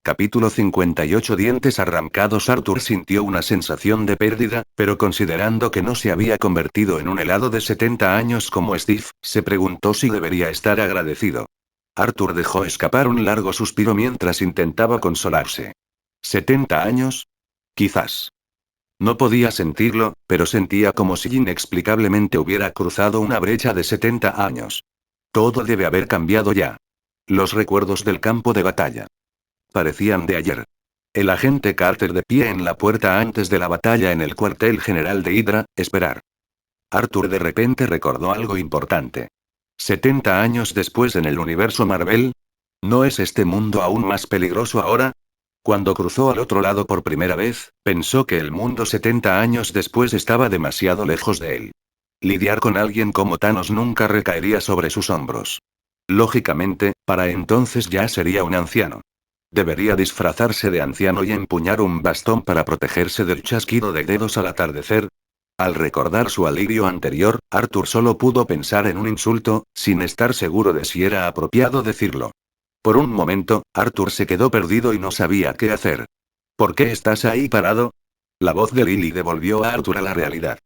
Capítulo 58. Dientes arrancados. Arthur sintió una sensación de pérdida, pero considerando que no se había convertido en un helado de 70 años como Steve, se preguntó si debería estar agradecido. Arthur dejó escapar un largo suspiro mientras intentaba consolarse. ¿70 años? Quizás. No podía sentirlo, pero sentía como si inexplicablemente hubiera cruzado una brecha de 70 años. Todo debe haber cambiado ya. Los recuerdos del campo de batalla. Parecían de ayer. El agente Carter de pie en la puerta antes de la batalla en el cuartel general de Hydra, esperar. Arthur de repente recordó algo importante. 70 años después en el universo Marvel. ¿No es este mundo aún más peligroso ahora? Cuando cruzó al otro lado por primera vez, pensó que el mundo 70 años después estaba demasiado lejos de él. Lidiar con alguien como Thanos nunca recaería sobre sus hombros. Lógicamente, para entonces ya sería un anciano. Debería disfrazarse de anciano y empuñar un bastón para protegerse del chasquido de dedos al atardecer. Al recordar su alivio anterior, Arthur solo pudo pensar en un insulto, sin estar seguro de si era apropiado decirlo. Por un momento, Arthur se quedó perdido y no sabía qué hacer. ¿Por qué estás ahí parado? La voz de Lily devolvió a Arthur a la realidad.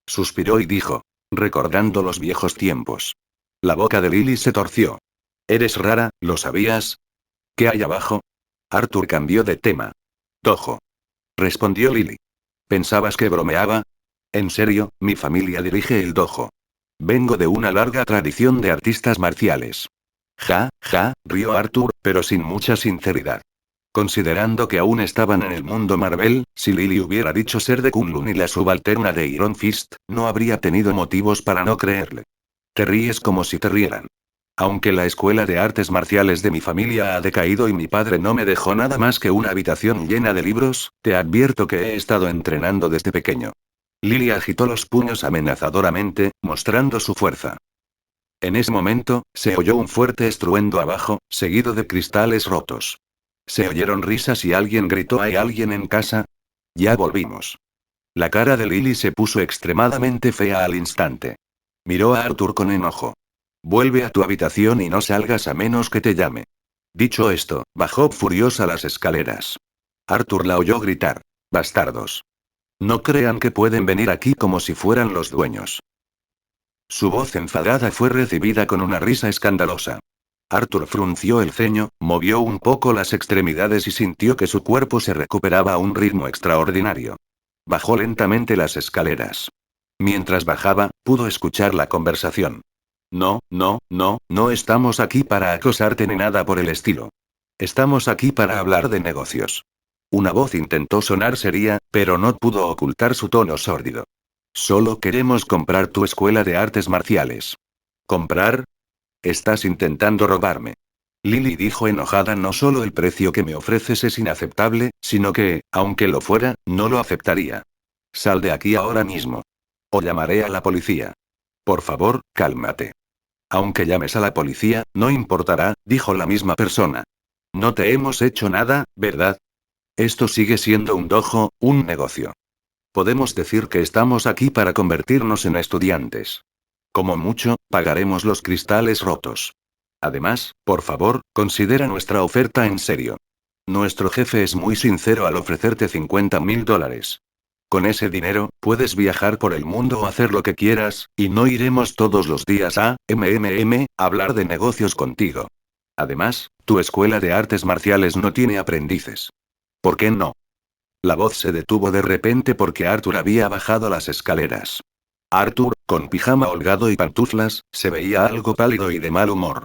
Suspiró y dijo, recordando los viejos tiempos. La boca de Lily se torció. Eres rara, ¿lo sabías? ¿Qué hay abajo? Arthur cambió de tema. Dojo. Respondió Lily. ¿Pensabas que bromeaba? En serio, mi familia dirige el dojo. Vengo de una larga tradición de artistas marciales. Ja, ja, rió Arthur, pero sin mucha sinceridad. Considerando que aún estaban en el mundo Marvel, si Lily hubiera dicho ser de Kunlun y la subalterna de Iron Fist, no habría tenido motivos para no creerle. Te ríes como si te rieran. Aunque la escuela de artes marciales de mi familia ha decaído y mi padre no me dejó nada más que una habitación llena de libros, te advierto que he estado entrenando desde pequeño. Lily agitó los puños amenazadoramente, mostrando su fuerza. En ese momento, se oyó un fuerte estruendo abajo, seguido de cristales rotos. Se oyeron risas y alguien gritó: ¿hay alguien en casa? Ya volvimos. La cara de Lily se puso extremadamente fea al instante. Miró a Arthur con enojo. Vuelve a tu habitación y no salgas a menos que te llame. Dicho esto, bajó furiosa las escaleras. Arthur la oyó gritar: bastardos. No crean que pueden venir aquí como si fueran los dueños. Su voz enfadada fue recibida con una risa escandalosa. Arthur frunció el ceño, movió un poco las extremidades y sintió que su cuerpo se recuperaba a un ritmo extraordinario. Bajó lentamente las escaleras. Mientras bajaba, pudo escuchar la conversación. No, no, no, no estamos aquí para acosarte ni nada por el estilo. Estamos aquí para hablar de negocios. Una voz intentó sonar seria, pero no pudo ocultar su tono sórdido. Solo queremos comprar tu escuela de artes marciales. ¿Comprar? Estás intentando robarme. Lily dijo enojada: no solo el precio que me ofreces es inaceptable, sino que, aunque lo fuera, no lo aceptaría. Sal de aquí ahora mismo. O llamaré a la policía. Por favor, cálmate. Aunque llames a la policía, no importará, dijo la misma persona. No te hemos hecho nada, ¿verdad? Esto sigue siendo un dojo, un negocio. Podemos decir que estamos aquí para convertirnos en estudiantes. Como mucho, pagaremos los cristales rotos. Además, por favor, considera nuestra oferta en serio. Nuestro jefe es muy sincero al ofrecerte $50,000. Con ese dinero, puedes viajar por el mundo o hacer lo que quieras, y no iremos todos los días a hablar de negocios contigo. Además, tu escuela de artes marciales no tiene aprendices. ¿Por qué no? La voz se detuvo de repente porque Arthur había bajado las escaleras. Arthur, con pijama holgado y pantuflas, se veía algo pálido y de mal humor.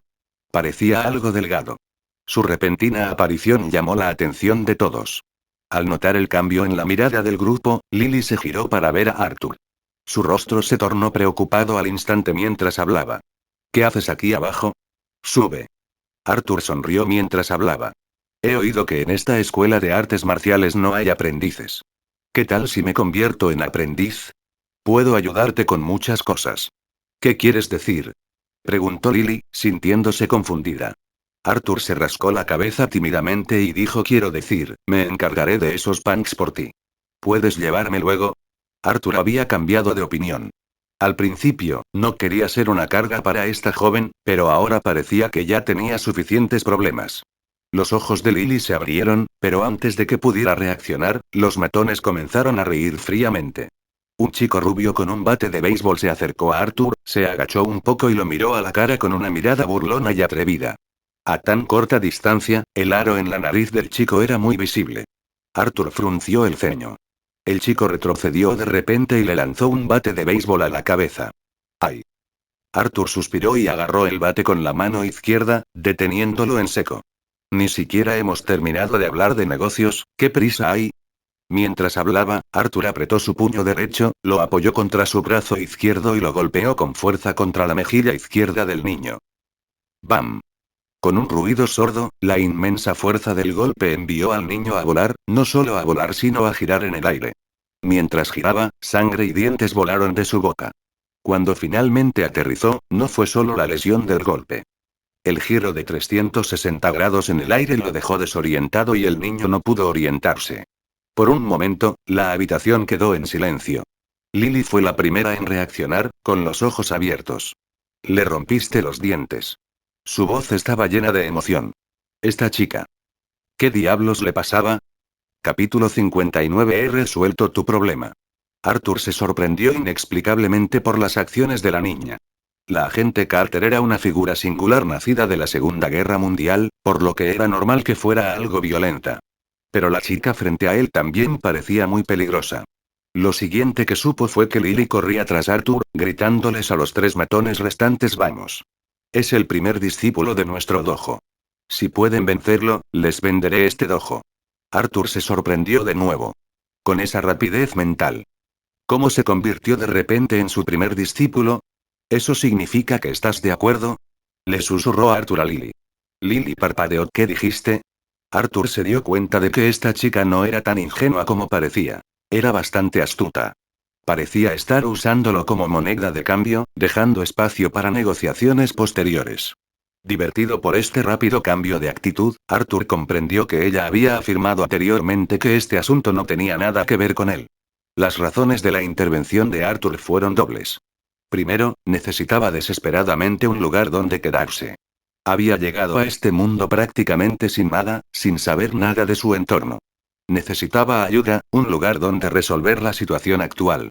Parecía algo delgado. Su repentina aparición llamó la atención de todos. Al notar el cambio en la mirada del grupo, Lily se giró para ver a Arthur. Su rostro se tornó preocupado al instante mientras hablaba. ¿Qué haces aquí abajo? Sube. Arthur sonrió mientras hablaba. He oído que en esta escuela de artes marciales no hay aprendices. ¿Qué tal si me convierto en aprendiz? Puedo ayudarte con muchas cosas. ¿Qué quieres decir? Preguntó Lily, sintiéndose confundida. Arthur se rascó la cabeza tímidamente y dijo: quiero decir, me encargaré de esos punks por ti. ¿Puedes llevarme luego? Arthur había cambiado de opinión. Al principio, no quería ser una carga para esta joven, pero ahora parecía que ya tenía suficientes problemas. Los ojos de Lily se abrieron, pero antes de que pudiera reaccionar, los matones comenzaron a reír fríamente. Un chico rubio con un bate de béisbol se acercó a Arthur, se agachó un poco y lo miró a la cara con una mirada burlona y atrevida. A tan corta distancia, el aro en la nariz del chico era muy visible. Arthur frunció el ceño. El chico retrocedió de repente y le lanzó un bate de béisbol a la cabeza. ¡Ay! Arthur suspiró y agarró el bate con la mano izquierda, deteniéndolo en seco. Ni siquiera hemos terminado de hablar de negocios, ¿qué prisa hay? Mientras hablaba, Arthur apretó su puño derecho, lo apoyó contra su brazo izquierdo y lo golpeó con fuerza contra la mejilla izquierda del niño. ¡Bam! Con un ruido sordo, la inmensa fuerza del golpe envió al niño a volar, no solo a volar sino a girar en el aire. Mientras giraba, sangre y dientes volaron de su boca. Cuando finalmente aterrizó, no fue solo la lesión del golpe. El giro de 360 grados en el aire lo dejó desorientado y el niño no pudo orientarse. Por un momento, la habitación quedó en silencio. Lily fue la primera en reaccionar, con los ojos abiertos. Le rompiste los dientes. Su voz estaba llena de emoción. Esta chica. ¿Qué diablos le pasaba? Capítulo 59. He resuelto tu problema. Arthur se sorprendió inexplicablemente por las acciones de la niña. La agente Carter era una figura singular nacida de la Segunda Guerra Mundial, por lo que era normal que fuera algo violenta. Pero la chica frente a él también parecía muy peligrosa. Lo siguiente que supo fue que Lily corría tras Arthur, gritándoles a los 3 matones restantes: vamos. Es el primer discípulo de nuestro dojo. Si pueden vencerlo, les venderé este dojo. Arthur se sorprendió de nuevo. Con esa rapidez mental. ¿Cómo se convirtió de repente en su primer discípulo? ¿Eso significa que estás de acuerdo? Le susurró Arthur a Lily. Lily parpadeó. ¿Qué dijiste? Arthur se dio cuenta de que esta chica no era tan ingenua como parecía. Era bastante astuta. Parecía estar usándolo como moneda de cambio, dejando espacio para negociaciones posteriores. Divertido por este rápido cambio de actitud, Arthur comprendió que ella había afirmado anteriormente que este asunto no tenía nada que ver con él. Las razones de la intervención de Arthur fueron dobles. Primero, necesitaba desesperadamente un lugar donde quedarse. Había llegado a este mundo prácticamente sin nada, sin saber nada de su entorno. Necesitaba ayuda, un lugar donde resolver la situación actual.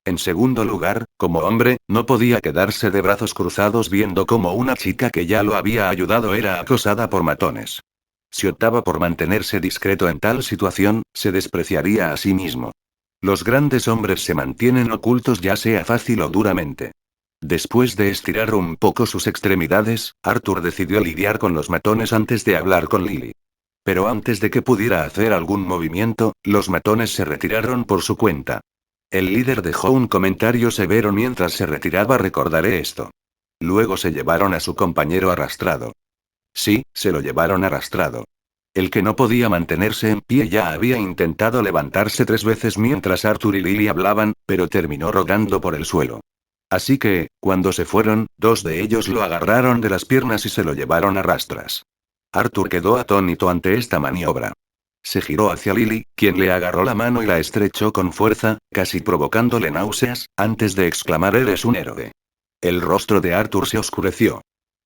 En segundo lugar, como hombre, no podía quedarse de brazos cruzados viendo cómo una chica que ya lo había ayudado era acosada por matones. Si optaba por mantenerse discreto en tal situación, se despreciaría a sí mismo. Los grandes hombres se mantienen ocultos ya sea fácil o duramente. Después de estirar un poco sus extremidades, Arthur decidió lidiar con los matones antes de hablar con Lily. Pero antes de que pudiera hacer algún movimiento, los matones se retiraron por su cuenta. El líder dejó un comentario severo mientras se retiraba. Recordaré esto. Luego se llevaron a su compañero arrastrado. Sí, se lo llevaron arrastrado. El que no podía mantenerse en pie ya había intentado levantarse 3 veces mientras Arthur y Lily hablaban, pero terminó rodando por el suelo. Así que, cuando se fueron, 2 de ellos lo agarraron de las piernas y se lo llevaron a rastras. Arthur quedó atónito ante esta maniobra. Se giró hacia Lily, quien le agarró la mano y la estrechó con fuerza, casi provocándole náuseas, antes de exclamar: «Eres un héroe». El rostro de Arthur se oscureció.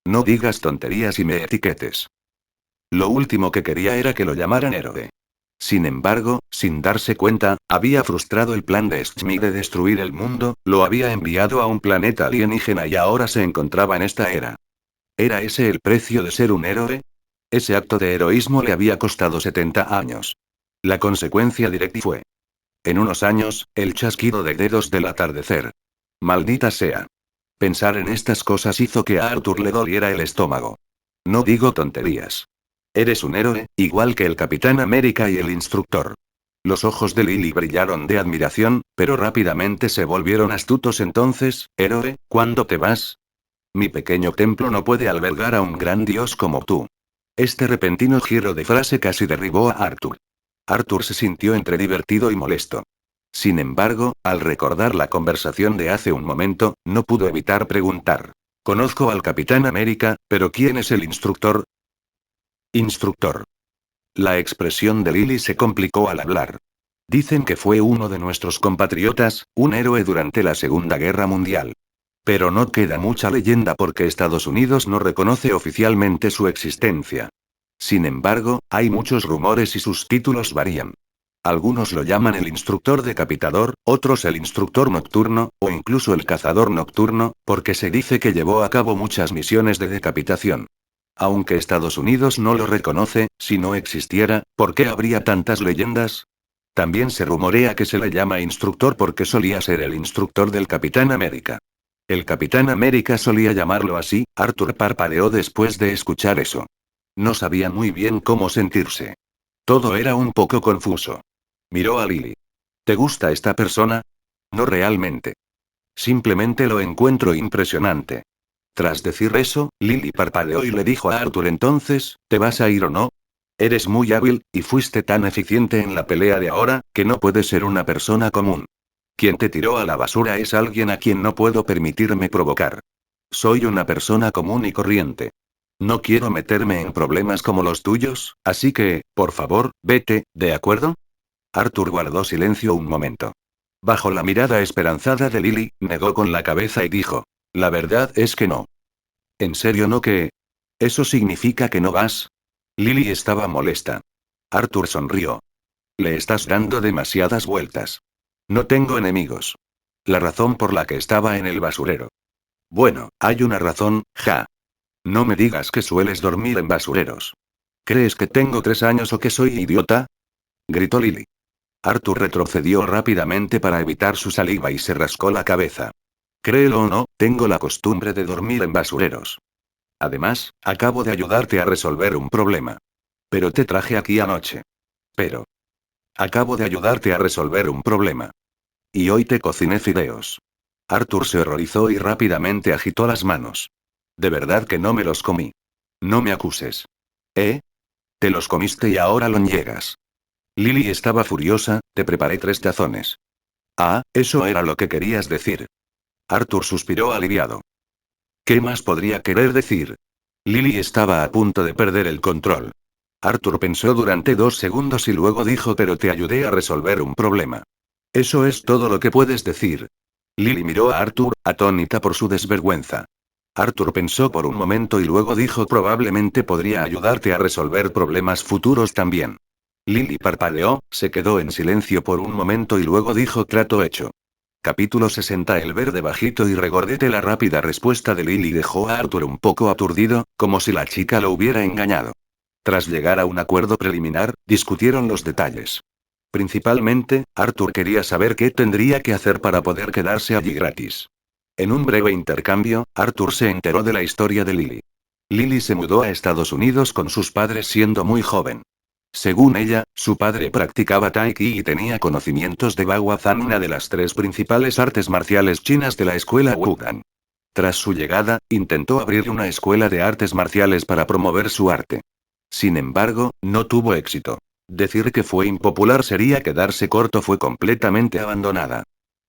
«No digas tonterías y me etiquetes». Lo último que quería era que lo llamaran héroe. Sin embargo, sin darse cuenta, había frustrado el plan de Schmidt de destruir el mundo, lo había enviado a un planeta alienígena y ahora se encontraba en esta era. ¿Era ese el precio de ser un héroe? Ese acto de heroísmo le había costado 70 años. La consecuencia directa fue: en unos años, el chasquido de dedos del atardecer. Maldita sea. Pensar en estas cosas hizo que a Arthur le doliera el estómago. No digo tonterías. Eres un héroe, igual que el Capitán América y el instructor. Los ojos de Lily brillaron de admiración, pero rápidamente se volvieron astutos. Entonces, héroe, ¿cuándo te vas? Mi pequeño templo no puede albergar a un gran dios como tú. Este repentino giro de frase casi derribó a Arthur. Arthur se sintió entre divertido y molesto. Sin embargo, al recordar la conversación de hace un momento, no pudo evitar preguntar. Conozco al Capitán América, pero ¿quién es el instructor? Instructor. La expresión de Lily se complicó al hablar. Dicen que fue uno de nuestros compatriotas, un héroe durante la Segunda Guerra Mundial. Pero no queda mucha leyenda porque Estados Unidos no reconoce oficialmente su existencia. Sin embargo, hay muchos rumores y sus títulos varían. Algunos lo llaman el instructor decapitador, otros el instructor nocturno, o incluso el cazador nocturno, porque se dice que llevó a cabo muchas misiones de decapitación. Aunque Estados Unidos no lo reconoce, si no existiera, ¿por qué habría tantas leyendas? También se rumorea que se le llama instructor porque solía ser el instructor del Capitán América. El Capitán América solía llamarlo así. Arthur parpadeó después de escuchar eso. No sabía muy bien cómo sentirse. Todo era un poco confuso. Miró a Lily. ¿Te gusta esta persona? No realmente. Simplemente lo encuentro impresionante. Tras decir eso, Lily parpadeó y le dijo a Arthur: entonces, ¿te vas a ir o no? Eres muy hábil, y fuiste tan eficiente en la pelea de ahora, que no puedes ser una persona común. Quien te tiró a la basura es alguien a quien no puedo permitirme provocar. Soy una persona común y corriente. No quiero meterme en problemas como los tuyos, así que, por favor, vete, ¿de acuerdo? Arthur guardó silencio un momento. Bajo la mirada esperanzada de Lily, negó con la cabeza y dijo: la verdad es que no. ¿En serio no que? ¿Eso significa que no vas? Lily estaba molesta. Arthur sonrió. Le estás dando demasiadas vueltas. No tengo enemigos. La razón por la que estaba en el basurero. Bueno, hay una razón, ja. No me digas que sueles dormir en basureros. ¿Crees que tengo 3 años o que soy idiota? Gritó Lily. Arthur retrocedió rápidamente para evitar su saliva y se rascó la cabeza. Créelo o no, tengo la costumbre de dormir en basureros. Además, acabo de ayudarte a resolver un problema. Pero te traje aquí anoche. Pero. Acabo de ayudarte a resolver un problema. Y hoy te cociné fideos. Arthur se horrorizó y rápidamente agitó las manos. De verdad que no me los comí. No me acuses. ¿Eh? Te los comiste y ahora lo niegas. Lily estaba furiosa, te preparé 3 tazones. Ah, eso era lo que querías decir. Arthur suspiró aliviado. ¿Qué más podría querer decir? Lily estaba a punto de perder el control. Arthur pensó durante 2 segundos y luego dijo, pero te ayudé a resolver un problema. Eso es todo lo que puedes decir. Lily miró a Arthur, atónita por su desvergüenza. Arthur pensó por un momento y luego dijo, probablemente podría ayudarte a resolver problemas futuros también. Lily parpadeó, se quedó en silencio por un momento y luego dijo, trato hecho. Capítulo 60. El verde bajito y regordete. La rápida respuesta de Lily dejó a Arthur un poco aturdido, como si la chica lo hubiera engañado. Tras llegar a un acuerdo preliminar, discutieron los detalles. Principalmente, Arthur quería saber qué tendría que hacer para poder quedarse allí gratis. En un breve intercambio, Arthur se enteró de la historia de Lily. Lily se mudó a Estados Unidos con sus padres siendo muy joven. Según ella, su padre practicaba Tai Chi y tenía conocimientos de Bagua Zhan, una de las 3 principales artes marciales chinas de la escuela Wudan. Tras su llegada, intentó abrir una escuela de artes marciales para promover su arte. Sin embargo, no tuvo éxito. Decir que fue impopular sería quedarse corto, fue completamente abandonada.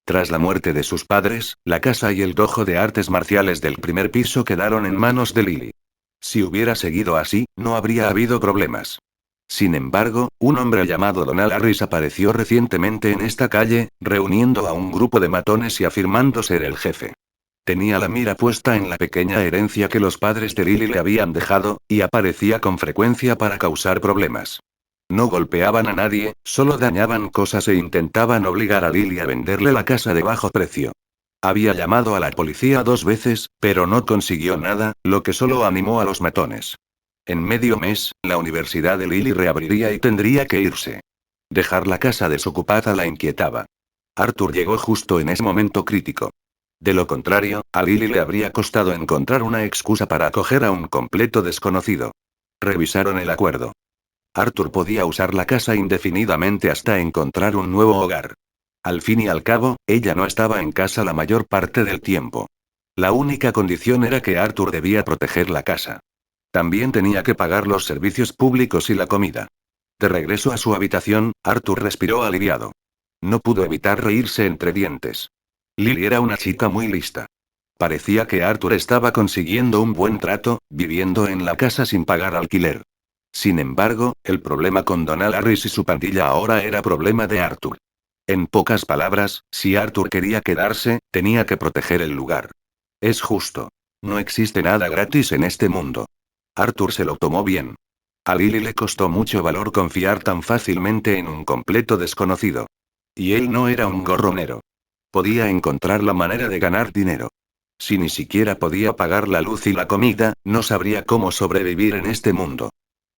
Tras la muerte de sus padres, la casa y el dojo de artes marciales del primer piso quedaron en manos de Lily. Si hubiera seguido así, no habría habido problemas. Sin embargo, un hombre llamado Donald Harris apareció recientemente en esta calle, reuniendo a un grupo de matones y afirmando ser el jefe. Tenía la mira puesta en la pequeña herencia que los padres de Lily le habían dejado, y aparecía con frecuencia para causar problemas. No golpeaban a nadie, solo dañaban cosas e intentaban obligar a Lily a venderle la casa de bajo precio. Había llamado a la policía 2 veces, pero no consiguió nada, lo que solo animó a los matones. En medio mes, la universidad de Lily reabriría y tendría que irse. Dejar la casa desocupada la inquietaba. Arthur llegó justo en ese momento crítico. De lo contrario, a Lily le habría costado encontrar una excusa para acoger a un completo desconocido. Revisaron el acuerdo. Arthur podía usar la casa indefinidamente hasta encontrar un nuevo hogar. Al fin y al cabo, ella no estaba en casa la mayor parte del tiempo. La única condición era que Arthur debía proteger la casa. También tenía que pagar los servicios públicos y la comida. De regreso a su habitación, Arthur respiró aliviado. No pudo evitar reírse entre dientes. Lily era una chica muy lista. Parecía que Arthur estaba consiguiendo un buen trato, viviendo en la casa sin pagar alquiler. Sin embargo, el problema con Donald Harris y su pandilla ahora era problema de Arthur. En pocas palabras, si Arthur quería quedarse, tenía que proteger el lugar. Es justo. No existe nada gratis en este mundo. Arthur se lo tomó bien. A Lily le costó mucho valor confiar tan fácilmente en un completo desconocido. Y él no era un gorronero. Podía encontrar la manera de ganar dinero. Si ni siquiera podía pagar la luz y la comida, no sabría cómo sobrevivir en este mundo.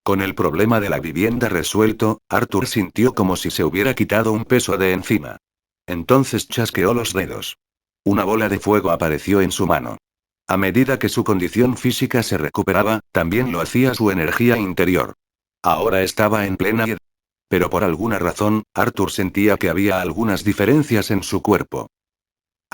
Con el problema de la vivienda resuelto, Arthur sintió como si se hubiera quitado un peso de encima. Entonces chasqueó los dedos. Una bola de fuego apareció en su mano. A medida que su condición física se recuperaba, también lo hacía su energía interior. Ahora estaba en plena edad. Pero por alguna razón, Arthur sentía que había algunas diferencias en su cuerpo.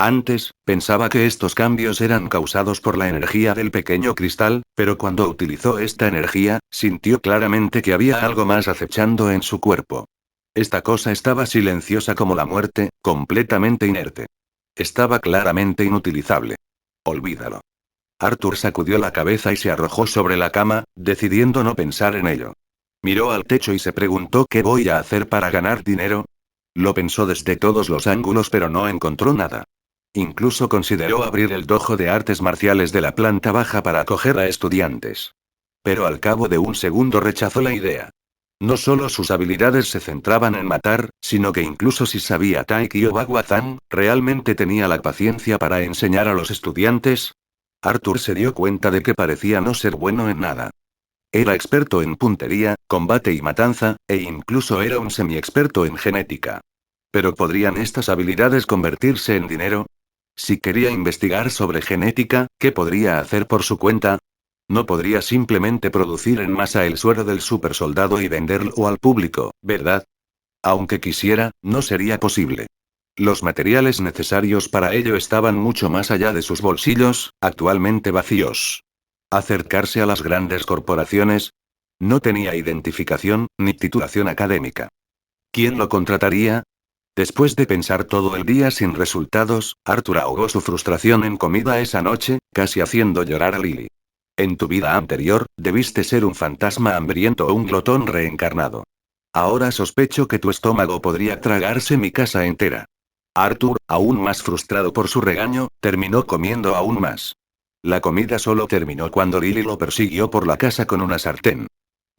Antes, pensaba que estos cambios eran causados por la energía del pequeño cristal, pero cuando utilizó esta energía, sintió claramente que había algo más acechando en su cuerpo. Esta cosa estaba silenciosa como la muerte, completamente inerte. Estaba claramente inutilizable. Olvídalo. Arthur sacudió la cabeza y se arrojó sobre la cama, decidiendo no pensar en ello. Miró al techo y se preguntó ¿qué voy a hacer para ganar dinero? Lo pensó desde todos los ángulos pero no encontró nada. Incluso consideró abrir el dojo de artes marciales de la planta baja para acoger a estudiantes. Pero al cabo de un segundo rechazó la idea. No solo sus habilidades se centraban en matar, sino que incluso si sabía Tai Chi o Bagua Zhan, ¿realmente tenía la paciencia para enseñar a los estudiantes? Arthur se dio cuenta de que parecía no ser bueno en nada. Era experto en puntería, combate y matanza, e incluso era un semi-experto en genética. ¿Pero podrían estas habilidades convertirse en dinero? Si quería investigar sobre genética, ¿qué podría hacer por su cuenta? No podría simplemente producir en masa el suero del supersoldado y venderlo al público, ¿verdad? Aunque quisiera, no sería posible. Los materiales necesarios para ello estaban mucho más allá de sus bolsillos, actualmente vacíos. ¿Acercarse a las grandes corporaciones? No tenía identificación, ni titulación académica. ¿Quién lo contrataría? Después de pensar todo el día sin resultados, Arthur ahogó su frustración en comida esa noche, casi haciendo llorar a Lily. En tu vida anterior, debiste ser un fantasma hambriento o un glotón reencarnado. Ahora sospecho que tu estómago podría tragarse mi casa entera. Arthur, aún más frustrado por su regaño, terminó comiendo aún más. La comida solo terminó cuando Lily lo persiguió por la casa con una sartén.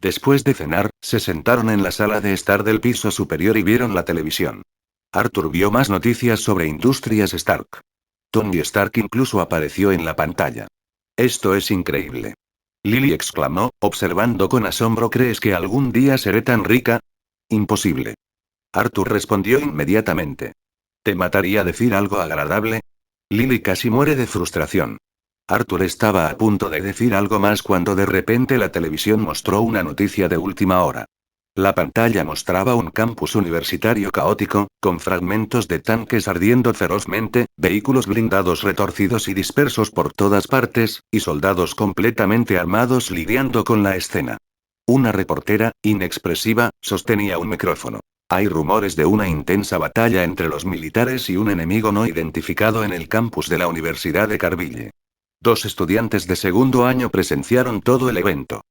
Después de cenar, se sentaron en la sala de estar del piso superior y vieron la televisión. Arthur vio más noticias sobre Industrias Stark. Tony Stark incluso apareció en la pantalla. Esto es increíble. Lily exclamó, observando con asombro. ¿Crees que algún día seré tan rica? Imposible. Arthur respondió inmediatamente. ¿Te mataría decir algo agradable? Lily casi muere de frustración. Arthur estaba a punto de decir algo más cuando de repente la televisión mostró una noticia de última hora. La pantalla mostraba un campus universitario caótico, con fragmentos de tanques ardiendo ferozmente, vehículos blindados retorcidos y dispersos por todas partes, y soldados completamente armados lidiando con la escena. Una reportera, inexpresiva, sostenía un micrófono. Hay rumores de una intensa batalla entre los militares y un enemigo no identificado en el campus de la Universidad de Carville. 2 estudiantes de segundo año presenciaron todo el evento.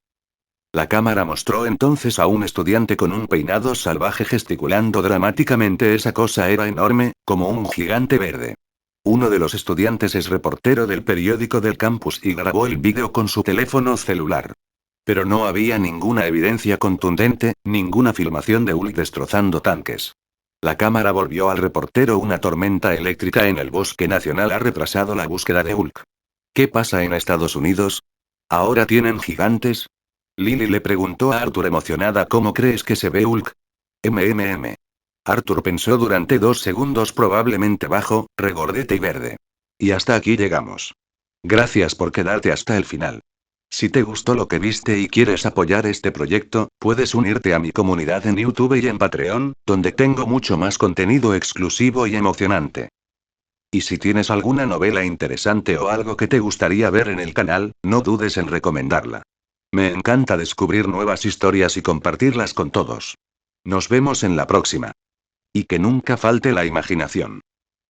La cámara mostró entonces a un estudiante con un peinado salvaje gesticulando dramáticamente. Esa cosa era enorme, como un gigante verde. Uno de los estudiantes es reportero del periódico del campus y grabó el vídeo con su teléfono celular. Pero no había ninguna evidencia contundente, ninguna filmación de Hulk destrozando tanques. La cámara volvió al reportero. Una tormenta eléctrica en el bosque nacional ha retrasado la búsqueda de Hulk. ¿Qué pasa en Estados Unidos? ¿Ahora tienen gigantes? Lily le preguntó a Arthur emocionada. ¿Cómo crees que se ve Hulk? Arthur pensó durante 2 segundos. Probablemente bajo, regordete y verde. Y hasta aquí llegamos. Gracias por quedarte hasta el final. Si te gustó lo que viste y quieres apoyar este proyecto, puedes unirte a mi comunidad en YouTube y en Patreon, donde tengo mucho más contenido exclusivo y emocionante. Y si tienes alguna novela interesante o algo que te gustaría ver en el canal, no dudes en recomendarla. Me encanta descubrir nuevas historias y compartirlas con todos. Nos vemos en la próxima. Y que nunca falte la imaginación.